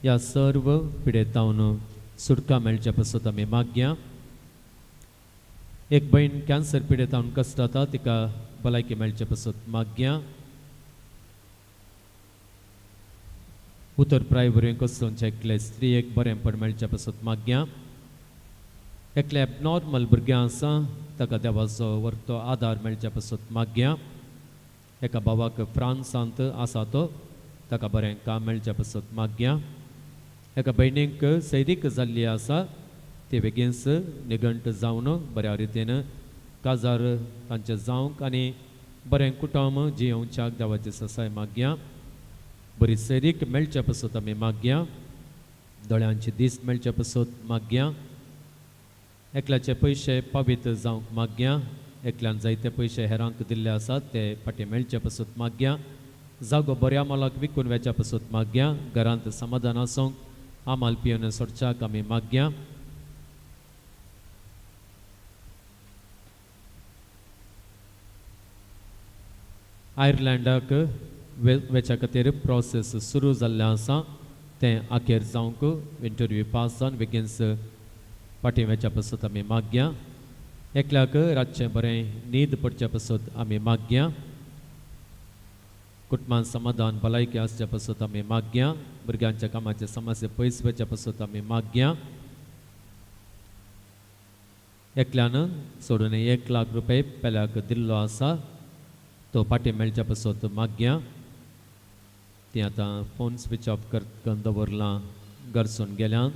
ह्या सर्व पिडेतावन सुटका मेळच्या पासून आमी मागया. एक भयण कॅन्सर पिडेतावन कश्ट जाता तिका भलायकी मेळच्या पासून मागया. उतर प्रायमरी कसोवचे एकले स्त्रियेक बरेंपण मेळच्या पासून मागया. एकले एबनॉर्मल भुरगें आसा ताका देवाचो व्हरतो आदार मेळच्या पासून मागया. एका बाबाक फ्रांसांत आसा तो ताका बरें काम मेळच्या पासून मागया. एका भयणीक सैरीक जाल्ली आसा ती बेगीनच निगंट जावन बऱ्या रितीन काजार तांचें जावंक आनी बरें कुटुंब जियोवच्याक देवाची ससाय मागया. बरी सैरीक मेळच्या पासून आमी मागया. दोळ्यांचे दीस मेळच्या पासून मागया. एकल्याचे पयशे पावीत जावंक मागया. एकल्यान जायते पयशे हेरांक दिल्ले आसात ते फाटीं मेळचे पासून मागया. जागो बऱ्या मोलाक विकून वेच्या पासून मागया. घरांत समाधान आसूंक आमाल पियोन सोडच्याक आमी मागया. आयर्लंडाक वेच्या खातीर प्रोसेस सुरू जाल्लें आसा तें आखेर जावंक इंटरव्यू पास जावन बेगीनच फाटीं वेच्या पासून आमी मागया. एकल्याक रातचें बरें न्हीद पडच्या पासून आमी मागया. कुटुंबान समाधान भलायकी आसच्या पासून आमी मागया. भुरग्यांच्या कामाचे समस्या पयस वेच्या पासून आमी मागया. एकल्यान सोडून 1 लाख रुपये पेल्याक दिल्लो आसा तो फाटीं मेळच्या पासून मागया. ती आतां फोन स्विच ऑफ करून दवरलां घरसून गेल्यान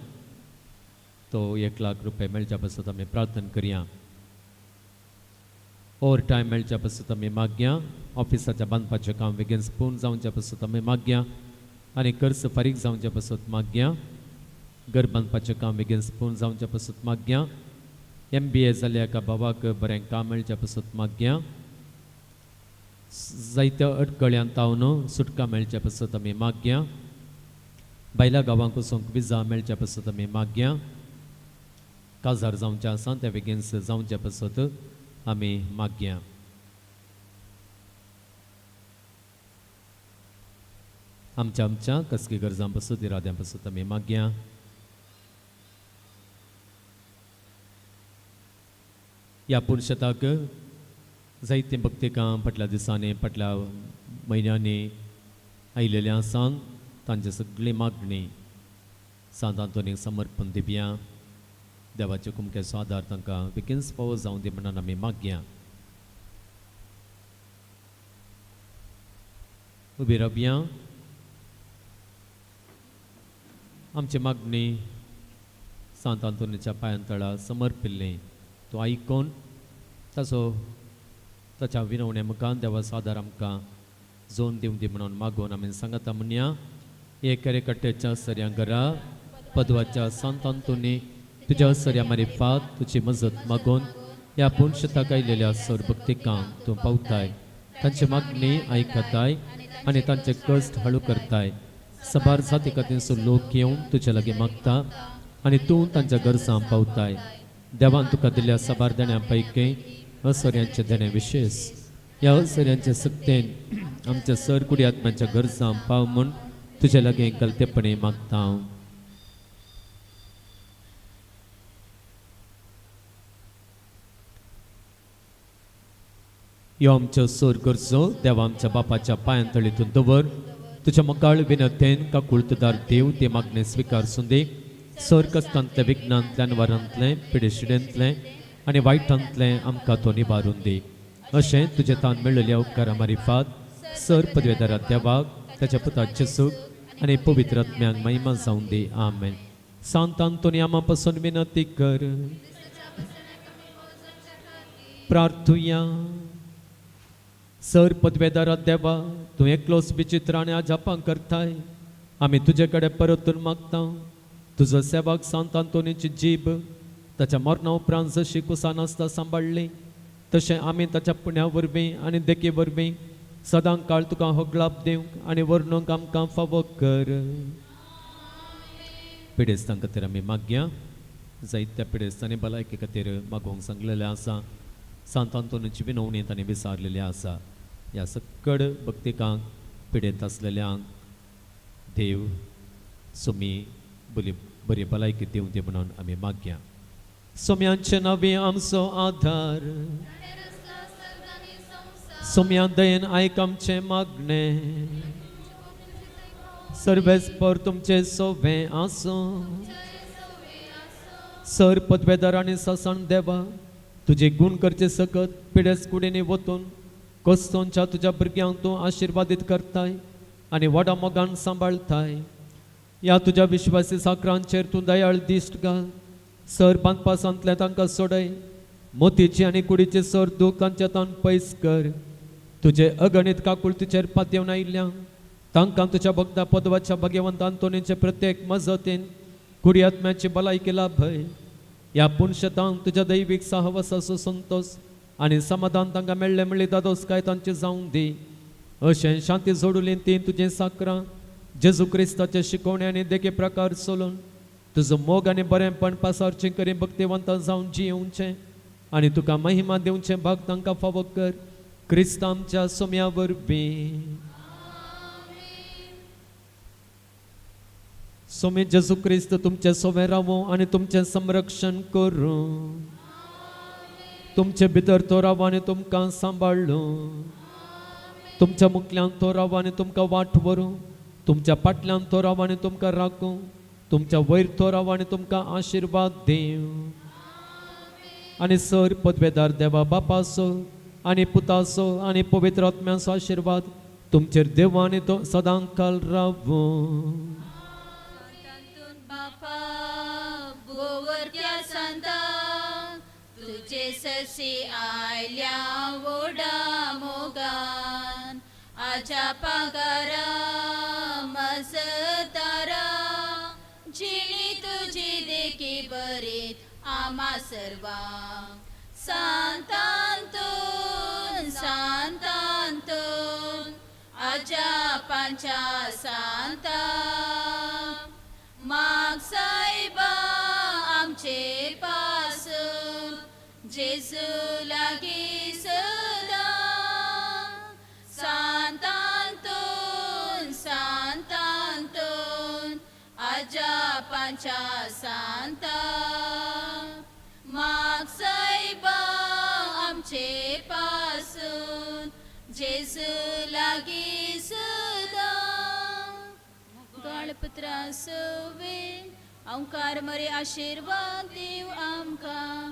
तो 1 लाख रुपये मेळच्या पासून आमी प्रार्थना करया. ओवर टायम मेळच्या पासून आमी मागया. ऑफिसाच्या बांदपाचें काम बेगीन पूर्ण जावच्या पासून आमी मागया. आनी कर्ज फारीक जावच्या पासून मागया. घर बांदपाचें काम बेगीन पूर्ण जावच्या पासून मागया. MBA जाल्ल्या एका बाबाक बरें काम मेळच्या पासून मागया. जायत्या अडकळ्यांत तावन सुटका मेळच्या पासून आमी मागया. भायल्या गांवांक वचूंक विजा मेळच्या पासून आमी मागया. काजार जावचें आसा तें बेगीन जावच्या पासून आमी मागया. आमच्या कसकी गरजां पासून इराद्यां पासून आमी मागया. ह्या पुरुशताक जायती भक्तिकां फाटल्या दिसांनी फाटल्या म्हयन्यांनी आयिल्लीं आसात. तांची सगळी मागणी सांत आंतोनीक समर्पण दिवया. देवाचे कुमकेचो आदार तांकां बेगीनच फावो जावं दी म्हणून आमी मागया. उबी रावया. आमची मागणी सांत आंतोनीच्या पांयांतळा समर्पिल्ली तो आयकून ताच्या विनवणे मुखार देवाचो आदार आमकां जोन दिवं दी म्हणून मागून आमी सांगता म्हणया. हे केरेकट्टेच्या सऱ्या घरा पदवाच्या सांत आंतोनी तुज्या सऱ्या मारिफात तुजी मजत मागून ह्या पुणशताक आयिल्ल्या सर भक्तिकांक तूं पावताय. तांची मागणी आयकताय आनी तांचे कश्ट हळू करताय. सबार जाती खातीरचो लोक येवन तुजे लागीं मागता आनी तूं तांच्या गरजां पावताय. देवान तुका दिल्ल्या सबार देण्या पैकी असर्यांचे देणे विशेष. ह्या असर्यांचे सक्तेन आमच्या सर कुडी आत्म्याच्या गरजां पाव म्हूण तुजे लागीं गलतेपणी मागता हांव. ह्यो आमच्यो सर गरजो देवा आमच्या बापाच्या पांयांतळीतून दवर. तुझ्या मोकाळ विनतेन काकुळतदार देव ते मागणे स्विकारसून दे. सर कश्टांतले विघ्नांतल्यान वरांतले पिडेशिडेंतले आनी वायटांतले आमकां तो निबारून दे. अशें तुजे तान मेळिल्ल्या उपकारा मारिफात सर पदवेदारा देवाक ताच्या पुताचे सूख आनी पवित्र आत्म्याक महिमा जावं दी. आमेन. सांत आंतोनी आमा पासून विनंती कर. प्रार्थुया. सर पदवेदारा देवा तूं एकलोच विचित्र आनी आजापां करताय. आमी तुजे कडेन परतून मागता. तुजो सेवाक सांत आंतोनीची जीब ताच्या मरणा उपरांत जशी कुसान आसता सांबाळ्ळी तशें आमी ताच्या पुण्या वरवीं आनी देखे वरवीं सदां काळ तुका होगलाप दिवंक आनी वर्णूंक आमकां फावो कर. पिडेस्तां खातीर आमी मागया. जायत्या पिडेस्तांनी भलायके खातीर मागोवंक सांगलेलें आसा. सांत आंतोनीची विनवणी तांणी विसारलेली आसा. ह्या सकड भक्तिकांक पिडेत आसलेल्यांक देव सोमी बरी भलायकी दिवं दी म्हणून आमी मागया. सोम्यांचे नांवे आमचो आधार. सोम्या दयेन आयक आमचे मागणे. सर्वेस्पर तुमचे सोवे आसो. सर पदवेदार आनी सासण देवा तुजे गुण करचे सकत पिडेस कुडींनी वतून कोस्तोंच्या तुज्या भुरग्यांक तूं आशिर्वादीत करताय आनी व्हडा मोगान सांबाळताय. ह्या तुज्या विश्वासी साकरांचेर तूं दयाळ दिश्ट घाल. सर बांदपासांतले तांकां सोडय. मोतीची आनी कुडीचे सर दूख तांचे तान पयस कर. तुजे अगणित काकुळतीचेर पातयेवन आयिल्ल्यांक तांकां तुज्या भक्ता पदवाच्या भाग्यवंत आंतोनीचे प्रत्येक मजतीन कुडी आत्म्याची भलायकी लाभय. ह्या पुणशतांक तुज्या दैवीक सहवासाचो संतोष आनी समाधान तांकां मेळ्ळे म्हणली दादोसकाय तांची जावं दी. अशें शांती जोडुली तीन तुजें साकरां जेजू क्रिस्ताचे शिकवणे आनी देखे प्रकार चलून तुजो मोग आनी बरेंपण पासारचें करी भक्तिवंत जावन जियोवचें आनी तुका महिमा दिवचें भाग तांकां फावो कर. क्रिस्त आमच्या सोम्या वरवीं. सोमी जेजू क्रिस्त तुमचे सोवे रावो आनी तुमचें संरक्षण करूं. तुमचे भितर तो रावो आनी तुमकां सांबाळ्ळो. तुमच्या मुखल्यान तो रावो आनी तुमकां वाट व्हरूं. तुमच्या फाटल्यान तो रावो आनी तुमकां राखूं. तुमच्या वयर तो रावो आनी तुमकां आशिर्वाद दिवं. आनी सर पदवेदार देवा बापाचो आनी पुताचो आनी पवित्र आत्म्याचो आशिर्वाद तुमचेर देव आनी तो सदां काल रावो. बापा गोवर्त्या सांता तुझे ससी आयल्या वोडा मोगान आजा पगारा मजतारा जिणी तुझी देखी बरीत आमा सर्वांक सांतांतून सांतांतून आजा पांचा सांता माग सायबा आमचे पासून जेजू लागीं सदां सांतांतून सांतांतून आजा पांचा सांता माग सायबा आमचे पासून जेजू लागीं सदां गणपत्रा सवे ओंकार मरे आशीर्वाद दिव आमकां